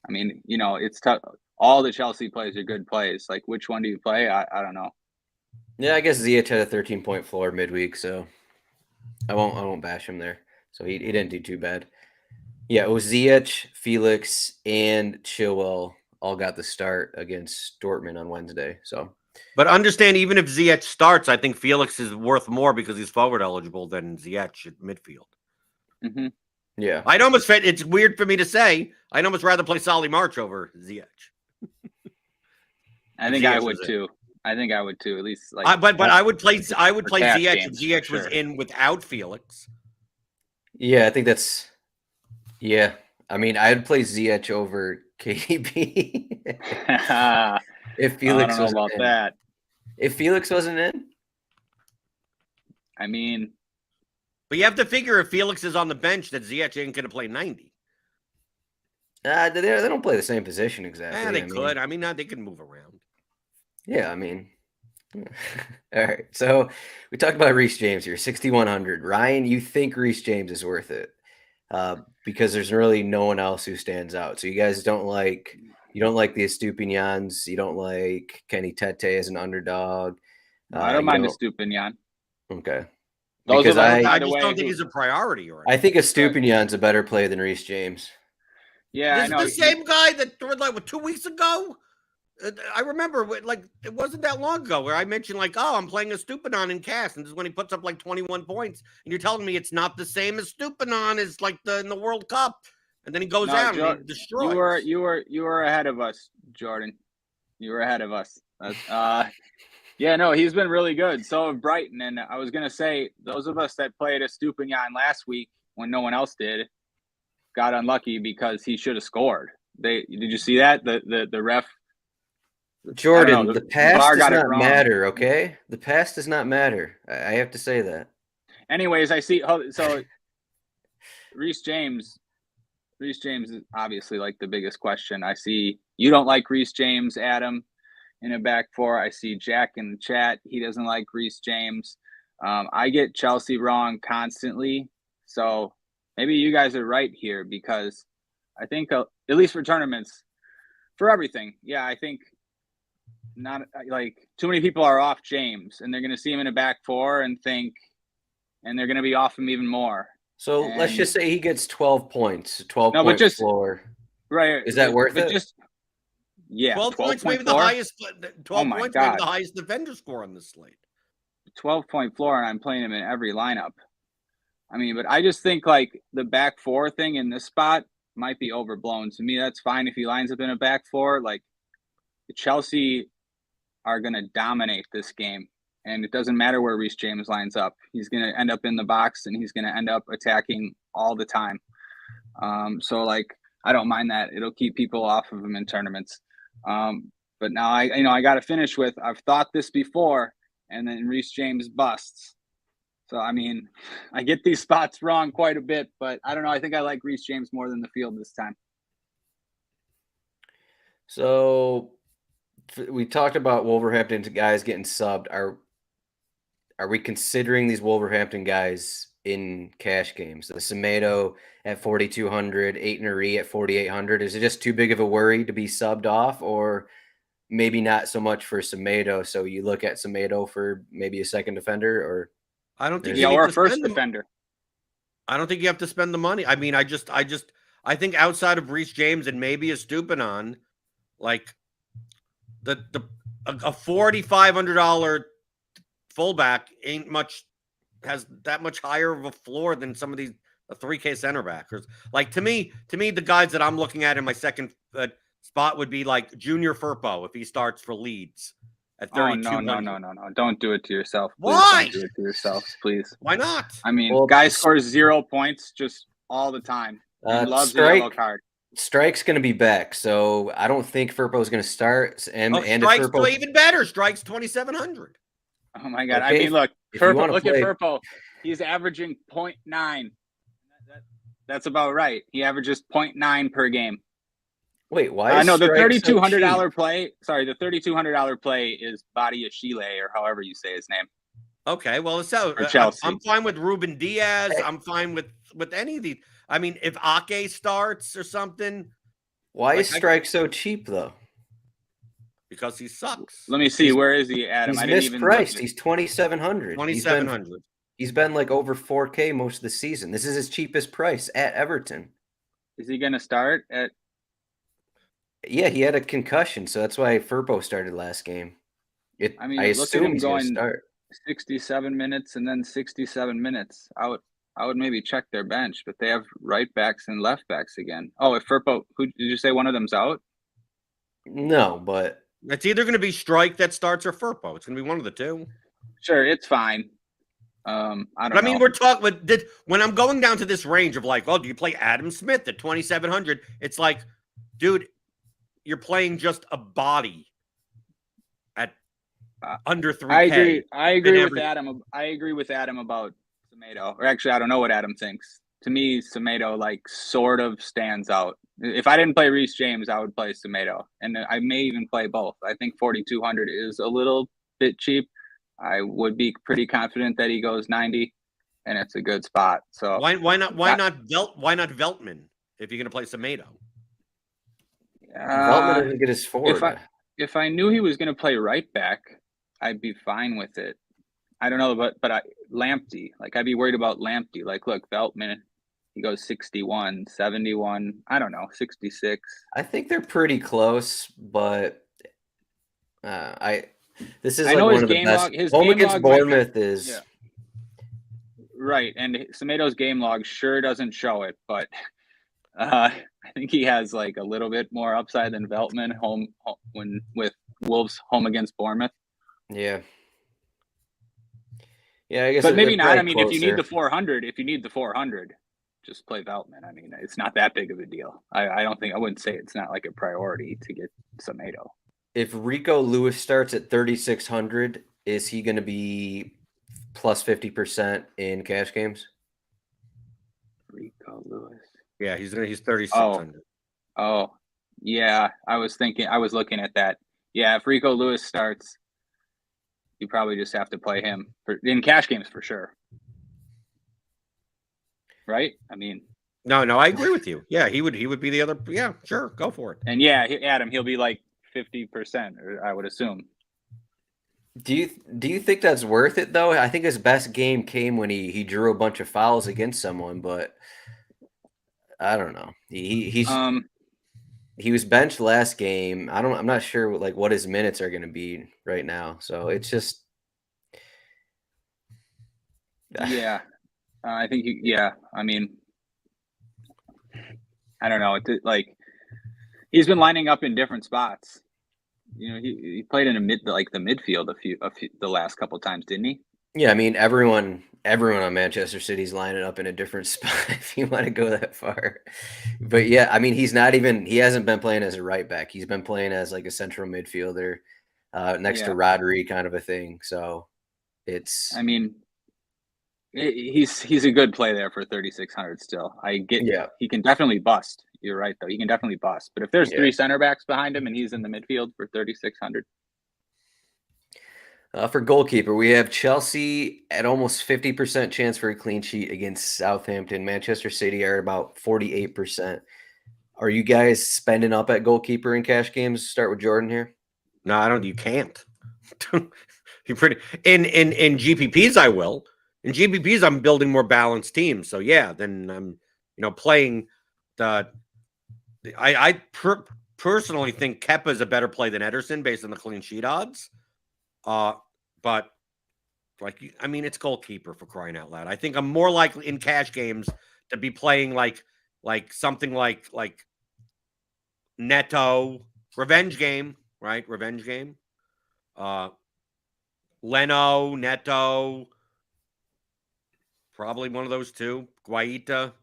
I mean, it's tough. All the Chelsea plays are good plays. Like, which one do you play? I don't know. Yeah, I guess Ziyech had a 13-point floor midweek, so I won't bash him there. So he didn't do too bad. Yeah, it was Ziyech, Felix, and Chilwell all got the start against Dortmund on Wednesday. So, but understand, even if Ziyech starts, I think Felix is worth more because he's forward eligible than Ziyech at midfield. Mm-hmm. Yeah, it's weird for me to say. I'd almost rather play Solly March over Ziyech. I think I would too. At least, like, but I would play Ziyech if Ziyech sure. was in without Felix. Yeah, I think that's. Yeah, I mean, I'd play Ziyech over KDB if Felix I don't know about that. If Felix wasn't in, I mean, but you have to figure if Felix is on the bench that Ziyech ain't going to play 90. They don't play the same position exactly. Yeah, they could. I mean, they can move around. Yeah, I mean. All right, so we talked about Reece James here, 6,100. Ryan, you think Reece James is worth it? Because there's really no one else who stands out. So you guys don't like the Estupinians. You don't like Kenny Tete as an underdog. I don't mind Estupinian. Okay. Because I just don't think he's a priority. I think Estupinian's a better play than Reece James. Yeah, this is the same guy that like 2 weeks ago. I remember, like, it wasn't that long ago where I mentioned, like, I'm playing a Stupinan in cash, and this is when he puts up like 21 points, and you're telling me it's not the same as Stupinan is like in the World Cup, and then he goes out and he destroys. You were ahead of us, Jordan. You were ahead of us. Yeah, no, he's been really good. So have Brighton, and I was gonna say those of us that played a Estupinian last week when no one else did got unlucky because he should have scored. Did you see that the ref Jordan, know, the past VAR does got it not wrong. matter, okay? The past does not matter. I have to say that. Anyways, I see. So Reece James is obviously like the biggest question. I see you don't like Reece James, Adam, in a back four. I see Jack in the chat. He doesn't like Reece James. I get Chelsea wrong constantly. So maybe you guys are right here, because I think, at least for tournaments, for everything, yeah, I think not like too many people are off James, and they're going to see him in a back four and they're going to be off him even more. So let's just say he gets 12 points, 12 No, but point just floor. right. Is that worth it? Just yeah, 12 points, maybe the highest. 12 my points, God. maybe the highest defender score on this slate. 12-point floor, and I'm playing him in every lineup. I mean, but I just think like the back four thing in this spot might be overblown. To me, that's fine if he lines up in a back four. Like, Chelsea are going to dominate this game, and it doesn't matter where Reece James lines up. He's going to end up in the box, and he's going to end up attacking all the time. So like, I don't mind that. It'll keep people off of him in tournaments. But now I got to finish with, I've thought this before, and then Reece James busts. So, I mean, I get these spots wrong quite a bit, but I don't know. I think I like Reece James more than the field this time. So we talked about Wolverhampton guys getting subbed. Are we considering these Wolverhampton guys in cash games? The Semedo at 4,200, Aitnery at 4,800. Is it just too big of a worry to be subbed off, or maybe not so much for Semedo? So you look at Semedo for maybe a second defender, or I don't think or a first defender. I don't think you have to spend the money. I mean, I think outside of Reece James and maybe a Stupinan, like a $4,500 fullback has that much higher of a floor than some of these 3K center backers. Like to me, the guys that I'm looking at in my second spot would be like Junior Firpo if he starts for Leeds at 3,200. No. Don't do it to yourself. Please. Why? Don't do it to yourself, please. Why not? I mean, guy scores 0 points just all the time. He loves the yellow card. Strike's going to be back, so I don't think Firpo's going to start. And Strike's even better. Strike's 2,700. Oh my God! Okay, I mean, look, at Firpo. He's averaging 0.9. That's about right. He averages 0.9 per game. Wait, why? I know the $3,200 play. Sorry, the $3,200 play is Badi Ashile, or however you say his name. Okay, well, so I'm fine with Ruben Diaz. I'm fine with any of these. I mean, if Ake starts or something. Why is Strike so cheap though? Because he sucks. Let me see. Where is he, Adam? He's mispriced. He's 2,700. 2,700. He's been like over 4K most of the season. This is his cheapest price at Everton. Is he going to start at? Yeah, he had a concussion, so that's why Firpo started last game. I assume he's going to start 67 minutes and then 67 minutes. I would maybe check their bench, but they have right backs and left backs again. Oh, if Firpo, who did you say one of them's out? No, but it's either going to be Strike that starts or Firpo. It's going to be one of the two. Sure, it's fine. I don't know. I mean, we're talking when I'm going down to this range of like, oh, do you play Adam Smith at 2,700? It's like, dude, you're playing just a body at under 3K. I agree with Adam. I agree with Adam about Semedo. Or actually, I don't know what Adam thinks. To me, Semedo like sort of stands out. If I didn't play Reece James, I would play Semedo, and I may even play both. I think 4,200 is a little bit cheap. I would be pretty confident that he goes 90, and it's a good spot. So why not Veltman if you're going to play Semedo? Veltman doesn't get his forward. If I knew he was going to play right back, I'd be fine with it. I don't know, but Lamptey, like I'd be worried about Lamptey. Like, look, Veltman, he goes 61, 71, I don't know, 66. I think they're pretty close, but this is I like know one his of the game best. log. His home game against log Bournemouth is yeah. Right, and Semedo's game log sure doesn't show it, but I think he has like a little bit more upside than Veltman home when with Wolves home against Bournemouth. Yeah. Yeah, I guess. But maybe not. I mean, closer. if you need the 400, just play Veltman. I mean, it's not that big of a deal. I wouldn't say it's not like a priority to get Semedo. if Rico Lewis starts at 3,600, is he going to be plus 50% in cash games? Rico Lewis. Yeah, he's 3,600. Oh, yeah. I was looking at that. Yeah, if Rico Lewis starts, you probably just have to play him in cash games for sure. Right? I mean, No, I agree with you. Yeah, he would be the other. Yeah, sure, go for it. and yeah, Adam, he'll be like 50%, or I would assume. Do you think that's worth it though? I think his best game came when he drew a bunch of fouls against someone, but I don't know. He was benched last game. I'm not sure what his minutes are going to be right now. So it's just Yeah. I think I mean, I don't know. He's been lining up in different spots. You know, he played in the midfield the last couple of times, didn't he? Yeah, I mean everyone on Manchester City's lining up in a different spot if you want to go that far. But yeah, I mean he hasn't been playing as a right back. He's been playing as like a central midfielder next to Rodri kind of a thing. So it's I mean he's a good play there for 3,600 still. He can definitely bust. You're right though. He can definitely bust. But if there's three center backs behind him and he's in the midfield for 3,600. For goalkeeper, we have Chelsea at almost 50% chance for a clean sheet against Southampton. Manchester City are about 48%. Are you guys spending up at goalkeeper in cash games? Start with Jordan here. No, I don't. You can't. You pretty in GPPs. I will. In GPPs, I'm building more balanced teams. So yeah, then I'm playing the. I personally think Kepa is a better play than Ederson based on the clean sheet odds. But it's goalkeeper for crying out loud. I think I'm more likely in cash games to be playing like something like Neto, revenge game, right? Revenge game. Leno, Neto, probably one of those two. Guaita,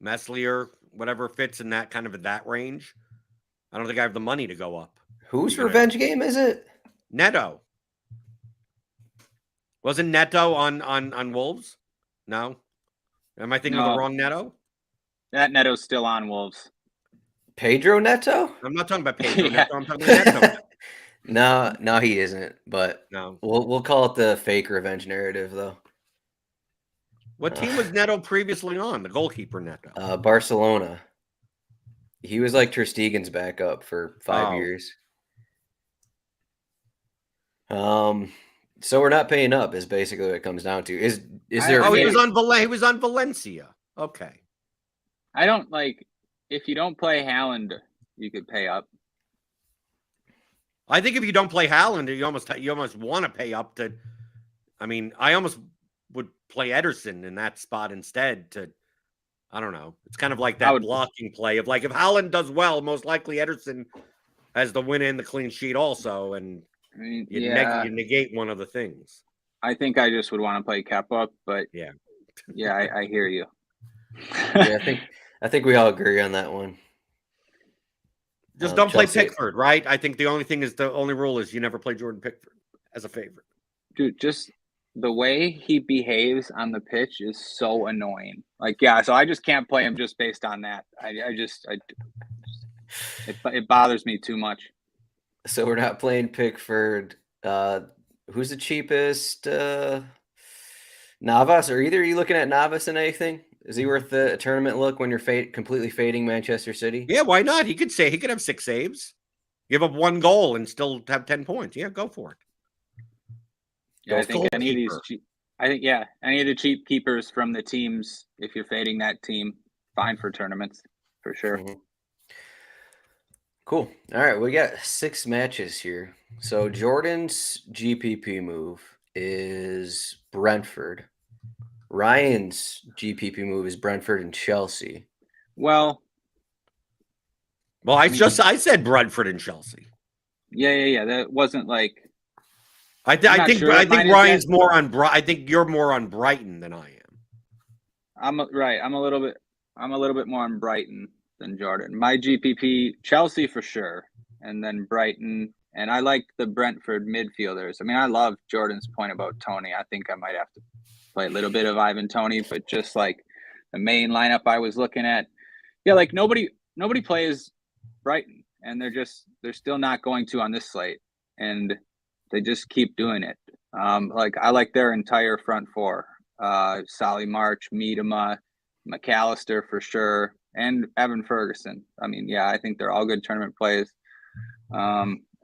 Meslier, whatever fits in that kind of that range. I don't think I have the money to go up. Whose revenge game is it? Neto. Wasn't Neto on Wolves? No. Am I thinking of the wrong Neto? That Neto's still on Wolves. Pedro Neto? I'm not talking about Pedro Neto. I'm talking about Neto. No, he isn't. But no, we'll call it the fake revenge narrative, though. What team was Neto previously on? The goalkeeper Neto. Barcelona. He was like Ter Stegen's backup for 5 years. So we're not paying up is basically what it comes down to. Is there? He was on Valencia. Okay. I don't if you don't play Haaland, you could pay up. I think if you don't play Haaland, you almost want to pay up to. I mean, I almost would play Ederson in that spot instead. I don't know. It's kind of like that blocking play of if Haaland does well, most likely Ederson has the win and the clean sheet also, and you negate one of the things. I think I just would want to play Kepa, but I hear you. Yeah, I think we all agree on that one. Just don't play Pickford, right? I think the only rule is you never play Jordan Pickford as a favorite. Dude, just the way he behaves on the pitch is so annoying. So I just can't play him just based on that. It bothers me too much. So we're not playing Pickford. Who's the cheapest? Navas, or either are you looking at Navas in anything? Is he worth a tournament look when you're completely fading Manchester City? Yeah, why not? He could have 6 saves, give up 1 goal, and still have 10 points. Yeah, go for it. Yeah, I think any of the cheap keepers from the teams, if you're fading that team, fine for tournaments for sure. Mm-hmm. Cool. All right, we got 6 matches here. So Jordan's GPP move is Brentford. Ryan's GPP move is Brentford and Chelsea. Well, I said Brentford and Chelsea. Yeah. That wasn't I think Ryan's more on I think you're more on Brighton than I am. I'm a little bit more on Brighton than Jordan. My GPP, Chelsea for sure, and then Brighton. And I like the Brentford midfielders. I mean, I love Jordan's point about Tony. I think I might have to play a little bit of Ivan Tony, but just like the main lineup I was looking at, yeah, like nobody plays Brighton, and they're still not going to on this slate, and they just keep doing it. Like I like their entire front four: Solly March, Miedema, McAllister for sure, and Evan Ferguson. I mean, yeah, I think they're all good tournament plays.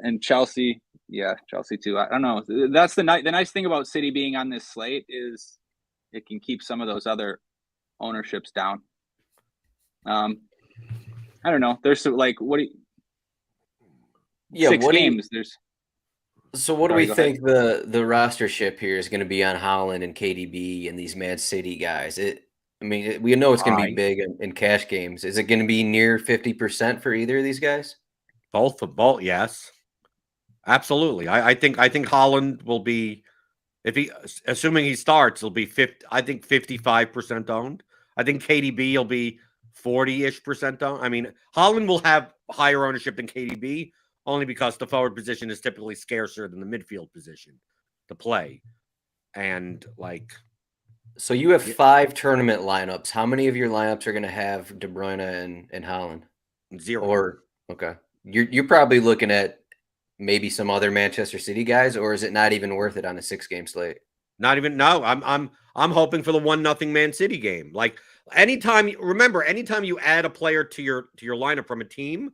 And Chelsea, yeah, Chelsea too. I don't know. That's the nice thing about City being on this slate is it can keep some of those other ownerships down. I don't know. There's like six games. So what do we think the rostership here is going to be on Haaland and KDB and these Man City guys? We know it's going to be big in cash games. Is it going to be near 50% for either of these guys? Both, yes, absolutely. I think Haaland will be, assuming he starts, he'll be 50. I think 55% owned. I think KDB will be 40-ish% owned. I mean, Haaland will have higher ownership than KDB only because the forward position is typically scarcer than the midfield position to play. And so you have 5 tournament lineups. How many of your lineups are going to have De Bruyne and Haaland? 0. Okay. You're probably looking at maybe some other Manchester City guys, or is it not even worth it on a 6-game slate? Not even. No, I'm hoping for the 1-0 Man City game. Like anytime you add a player to your lineup from a team,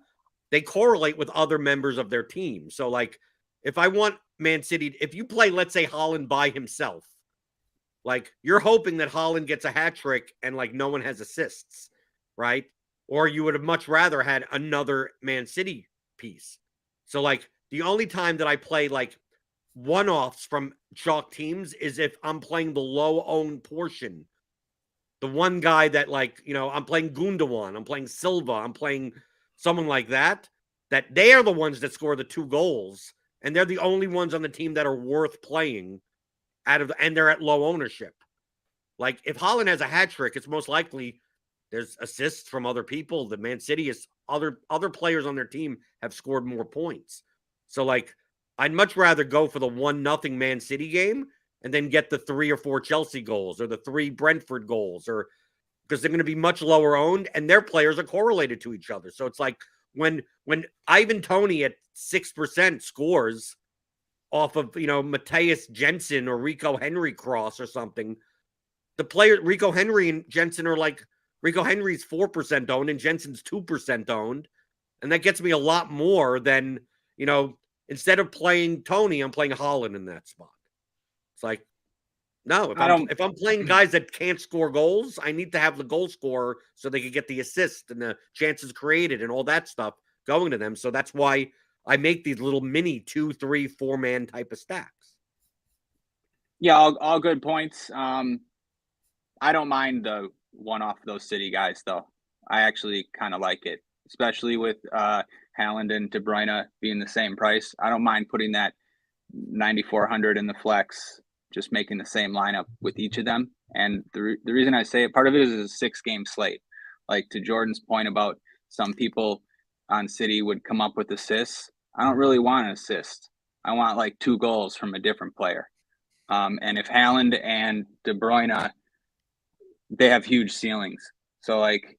they correlate with other members of their team. So like if I want Man City, if you play, let's say Haaland by himself, like you're hoping that Haaland gets a hat trick and like no one has assists, right? Or you would have much rather had another Man City piece. So like the only time that I play like one-offs from chalk teams is if I'm playing the low-owned portion. The one guy that I'm playing Gundogan, I'm playing Silva, I'm playing someone like that they are the ones that score the 2 goals, and they're the only ones on the team that are worth playing and they're at low ownership. Like if Haaland has a hat trick, it's most likely there's assists from other people. The Man City is other players on their team have scored more points. So like I'd much rather go for the 1-0 Man City game and then get the 3 or 4 Chelsea goals or the 3 Brentford goals, or because they're going to be much lower owned and their players are correlated to each other. So it's like when Ivan Toney at 6% scores off of, Matthias Jensen or Rico Henry cross or something, the player Rico Henry and Jensen are like, Rico Henry's 4% owned and Jensen's 2% owned. And that gets me a lot more than, instead of playing Tony, I'm playing Haaland in that spot. It's like, no, if I'm playing guys that can't score goals, I need to have the goal scorer so they can get the assist and the chances created and all that stuff going to them. So that's why I make these little mini 2, 3, 4-man type of stacks. Yeah, all good points. I don't mind the one-off those City guys, though. I actually kind of like it, especially with Haaland and De Bruyne being the same price. I don't mind putting that 9,400 in the flex, just making the same lineup with each of them. And the reason I say it, part of it is a 6-game slate. Like to Jordan's point about some people on City would come up with assists. I don't really want an assist. I want like 2 goals from a different player. And if Haaland and De Bruyne, they have huge ceilings. So like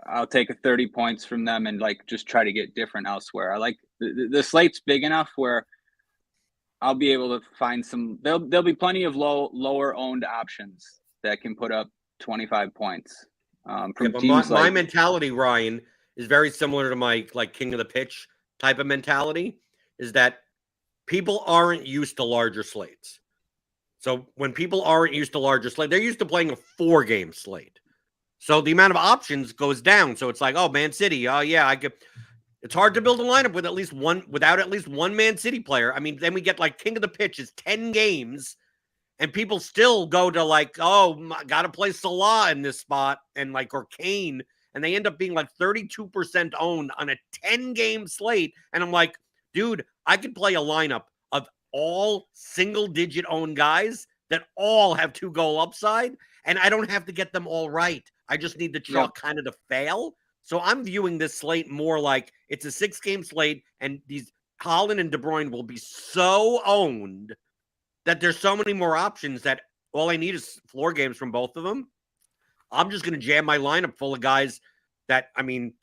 I'll take 30 points from them and like just try to get different elsewhere. I like the slate's big enough where I'll be able to find some. There'll be plenty of lower owned options that can put up 25 points. From teams my mentality, Ryan, is very similar to my like king of the pitch type of mentality. Is that people aren't used to larger slates. So when people aren't used to larger slate, they're used to playing a 4-game slate. So the amount of options goes down. So it's like, oh, Man City. Oh, yeah, I could. It's hard to build a lineup with without at least one Man City player. I mean, then we get like king of the pitch is 10 games, and people still go to like, oh, got to play Salah in this spot and like or Kane, and they end up being like 32% owned on a 10-game slate. And I'm like, dude, I could play a lineup of all single-digit owned guys that all have 2-goal upside, and I don't have to get them all right. I just need the chalk kind of to fail. So I'm viewing this slate more like it's a 6-game slate, and these Haaland and De Bruyne will be so owned that there's so many more options that all I need is floor games from both of them. I'm just going to jam my lineup full of guys that, I mean,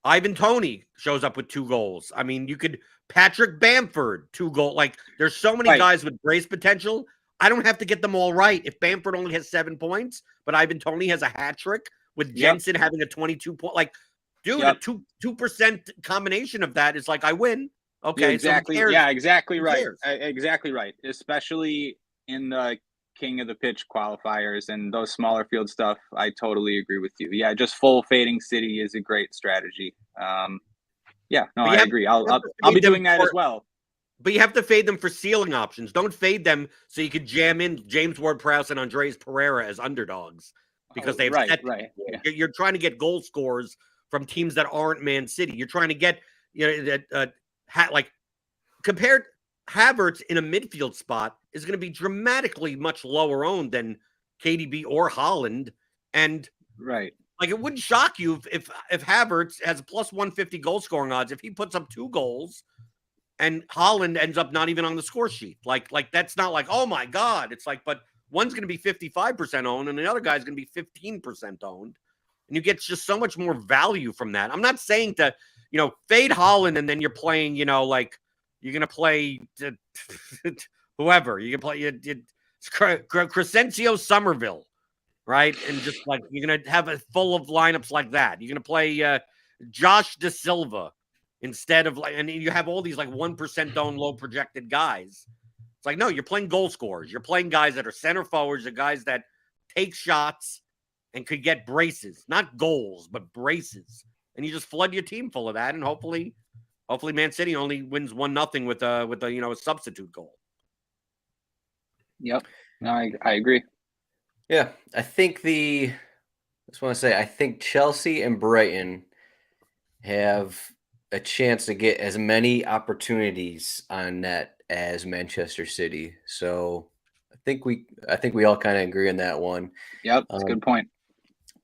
Ivan Toney shows up with 2 goals. I mean, you could Patrick Bamford, 2 goals. Like, there's so many guys with brace potential. I don't have to get them all right. If Bamford only has 7 points, but Ivan Toney has a hat trick with Jensen having a 22 point, like, dude, a 2% combination of that is like I win. Okay, exactly. So exactly right. Exactly right. Especially in the King of the Pitch qualifiers and those smaller field stuff. I totally agree with you. Yeah, just full fading City is a great strategy. I agree. I'll be doing that as well. But you have to fade them for ceiling options. Don't fade them so you could jam in James Ward-Prowse and Andreas Pereira as underdogs because they have right. Yeah. You're trying to get goal scores from teams that aren't Man City. You're trying to get compared Havertz in a midfield spot is going to be dramatically much lower owned than KDB or Haaland, and like it wouldn't shock you if Havertz has a plus 150 goal scoring odds if he puts up 2 goals. And Haaland ends up not even on the score sheet. Like that's not like, oh my God. It's like, but one's going to be 55% owned and the other guy's going to be 15% owned. And you get just so much more value from that. I'm not saying to, fade Haaland and then you're playing, like you're going to play whoever. You can play Crescencio Somerville, right? And just like, you're going to have a full of lineups like that. You're going to play Josh De Silva. Instead of and you have all these 1% owned low projected guys. It's like, no, you're playing goal scorers. You're playing guys that are center forwards, the guys that take shots and could get braces, not goals, but braces. And you just flood your team full of that. And hopefully Man City only wins 1-0 with a substitute goal. Yep. No, I agree. Yeah. I think I think Chelsea and Brighton have a chance to get as many opportunities on net as Manchester City. So I think we all kind of agree on that one. Yep, that's a good point.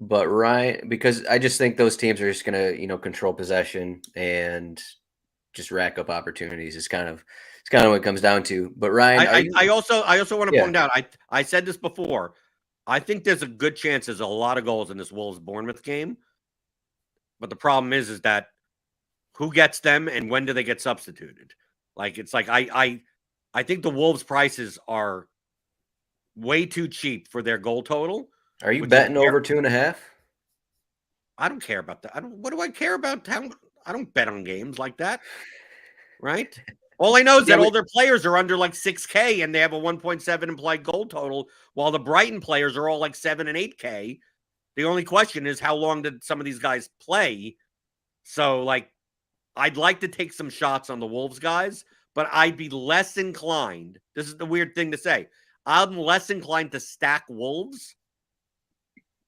But Ryan, because I just think those teams are just going to, control possession and just rack up opportunities. It's kind of what it comes down to. But Ryan, I also want to point out, I said this before. I think there's a good chance there's a lot of goals in this Wolves-Bournemouth game. But the problem is that who gets them and when do they get substituted? Like, it's like I think the Wolves prices are way too cheap for their goal total. Are you betting over 2.5? I don't care about that. What do I care about? I don't bet on games like that. Right? All I know is that all their players are under 6K and they have a 1.7 implied goal total, while the Brighton players are all 7 and 8K. The only question is how long did some of these guys play? So I'd like to take some shots on the Wolves guys, but I'd be less inclined. This is the weird thing to say. I'm less inclined to stack Wolves,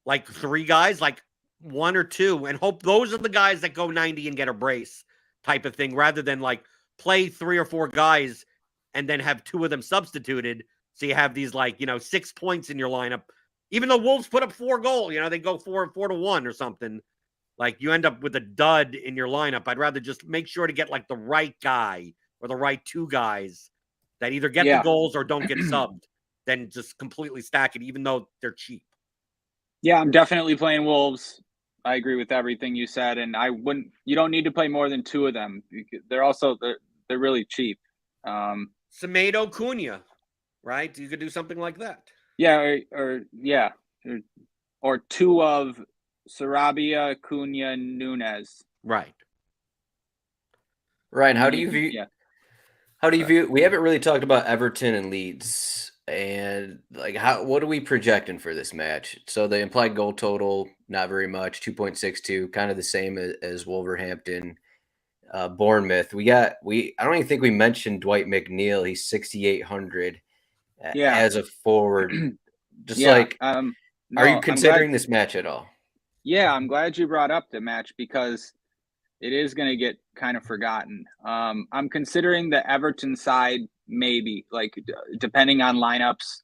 3 guys, 1 or 2, and hope those are the guys that go 90 and get a brace type of thing, rather than play 3 or 4 guys and then have 2 of them substituted. So you have these 6 points in your lineup. Even though Wolves put up 4 goals, they go 4-1 or something. You end up with a dud in your lineup. I'd rather just make sure to get the right guy or the right 2 guys that either get the goals or don't get subbed than just completely stack it, even though they're cheap. Yeah, I'm definitely playing Wolves. I agree with everything you said. And you don't need to play more than 2 of them. They're really cheap. Semedo, Cunha, right? You could do something like that. Yeah. Or 2 of Sarabia, Cunha, Nunez. Right. Ryan, how do you view? Yeah. How do you view? We haven't really talked about Everton and Leeds, and what are we projecting for this match? So the implied goal total, not very much, 2.62, kind of the same as Wolverhampton, Bournemouth. I don't even think we mentioned Dwight McNeil. He's 6,800 as a forward. Are you considering this match at all? Yeah, I'm glad you brought up the match because it is going to get kind of forgotten. I'm considering the Everton side, maybe, depending on lineups.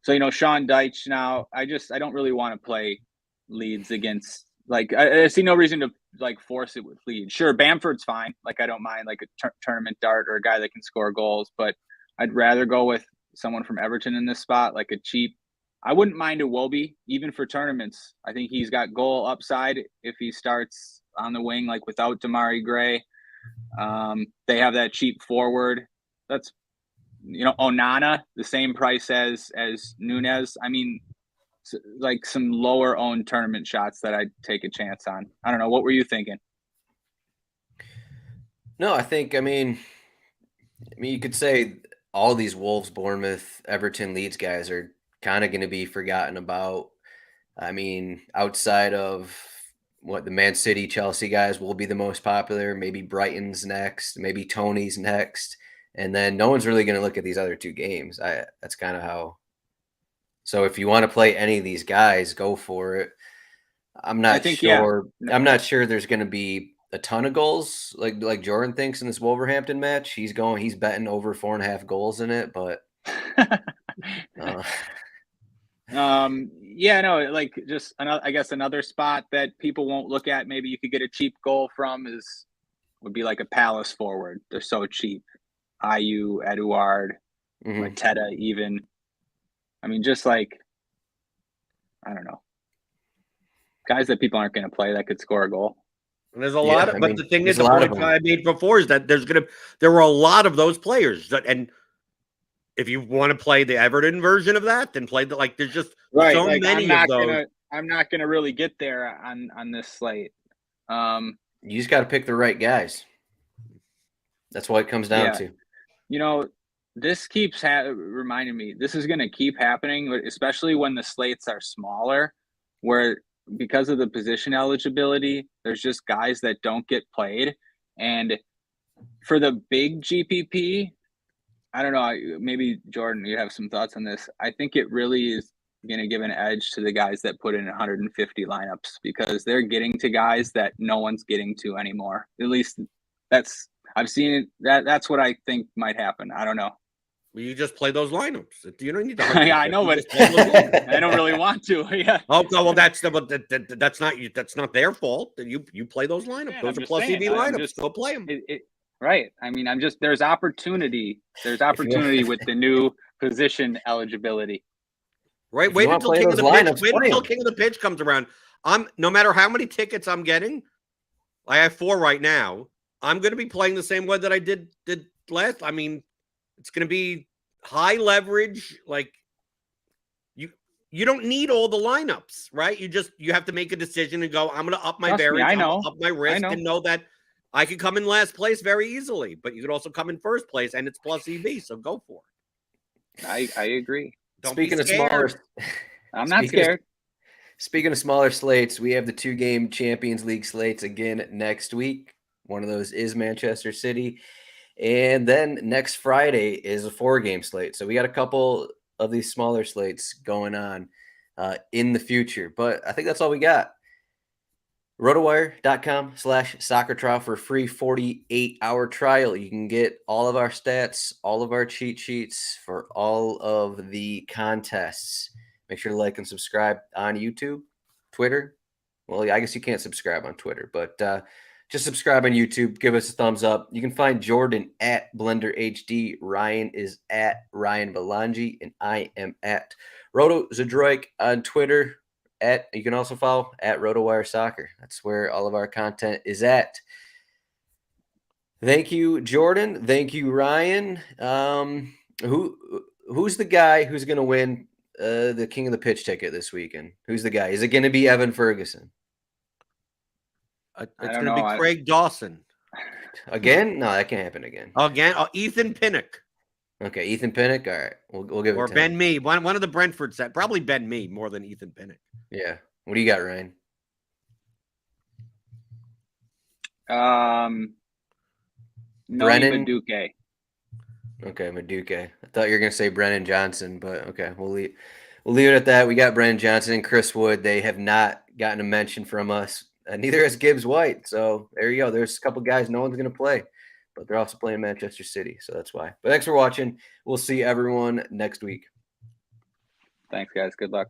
So, Sean Dyche now, I don't really want to play Leeds against Like I see no reason to like force it with Leeds. Sure, Bamford's fine. Like I don't mind like a tournament dart or a guy that can score goals, but I'd rather go with someone from Everton in this spot, like a cheap. I wouldn't mind a Iwobi even for tournaments. I think he's got goal upside if he starts on the wing like without Damari Gray. They have that cheap forward. That's Onana, the same price as Nunez. I mean, like some lower owned tournament shots that I'd take a chance on. I don't know. What were you thinking? No, I mean, you could say all these Wolves, Bournemouth, Everton, Leeds guys are kind of going to be forgotten about. I mean, outside of what the Man City, Chelsea guys will be the most popular. Maybe Brighton's next, maybe Tony's next, and then no one's really going to look at these other two games. That's kind of how. So if you want to play any of these guys, go for it. I'm not sure. Yeah. I'm not sure there's going to be a ton of goals like Jordan thinks in this Wolverhampton match. He's betting over 4.5 goals in it, but yeah, no, like just I guess another spot that people won't look at. Maybe you could get a cheap goal from would be like a Palace forward. They're so cheap. Ayew, Eduard, Mateta, even. I mean, just like I don't know, guys that people aren't going to play that could score a goal. And there's a lot of, but the thing is, the point I made before is that there were a lot of those players and if you want to play the Everton version of that, then play there's just so like, many of those. I'm not gonna really get there on this slate. You just got to pick the right guys. That's what it comes down to. This keeps reminding me. This is gonna keep happening, especially when the slates are smaller, where because of the position eligibility, there's just guys that don't get played, and for the big GPP. I don't know. Maybe Jordan, you have some thoughts on this. I think it really is going to give an edge to the guys that put in 150 lineups because they're getting to guys that no one's getting to anymore. At least I've seen it. That's what I think might happen. I don't know. Well, you just play those lineups. You don't need to. Yeah, I know, but I don't really want to. Yeah. Oh well, that's not their fault. You play those lineups. Yeah, those are plus EV lineups. Go play them. Right. I mean, there's opportunity. There's opportunity with the new position eligibility. Right. Wait until King of the Pitch. Wait until King of the Pitch comes around. No matter how many tickets I'm getting, I have 4 right now. I'm going to be playing the same way that I did last. I mean, it's going to be high leverage. Like you don't need all the lineups, right? You have to make a decision and go, I'm going to up my variance, up my risk, and know that I could come in last place very easily, but you could also come in first place, and it's plus EV, so go for it. I agree. Speaking of smaller, I'm not scared. Speaking of smaller slates, we have the 2-game Champions League slates again next week. One of those is Manchester City, and then next Friday is a 4-game slate. So we got a couple of these smaller slates going on in the future, but I think that's all we got. RotoWire.com/soccer trial for a free 48-hour trial. You can get all of our stats, all of our cheat sheets for all of the contests. Make sure to like and subscribe on YouTube, Twitter. Well, I guess you can't subscribe on Twitter, but just subscribe on YouTube. Give us a thumbs up. You can find Jordan at BlenderHD. Ryan is at Ryan Belongia, and I am at Zdroik on Twitter. You can also follow at RotoWire Soccer. That's where all of our content is at. Thank you, Jordan. Thank you, Ryan. Who's the guy who's going to win the King of the Pitch ticket this weekend? Who's the guy? Is it going to be Evan Ferguson? It's going to be Craig Dawson. Again? No, that can't happen again. Again? Ethan Pinnock. Okay, Ethan Pinnock. All right, we'll give it. Or Ben Mee, one of the Brentford set. Probably Ben Mee more than Ethan Pinnock. Yeah. What do you got, Ryan? Brennan Madueke. Okay, Madueke. I thought you were gonna say Brennan Johnson, but okay, we'll leave it at that. We got Brennan Johnson and Chris Wood. They have not gotten a mention from us. Neither has Gibbs White. So there you go. There's a couple guys no one's gonna play, but they're also playing Manchester City, so that's why. But thanks for watching. We'll see everyone next week. Thanks, guys. Good luck.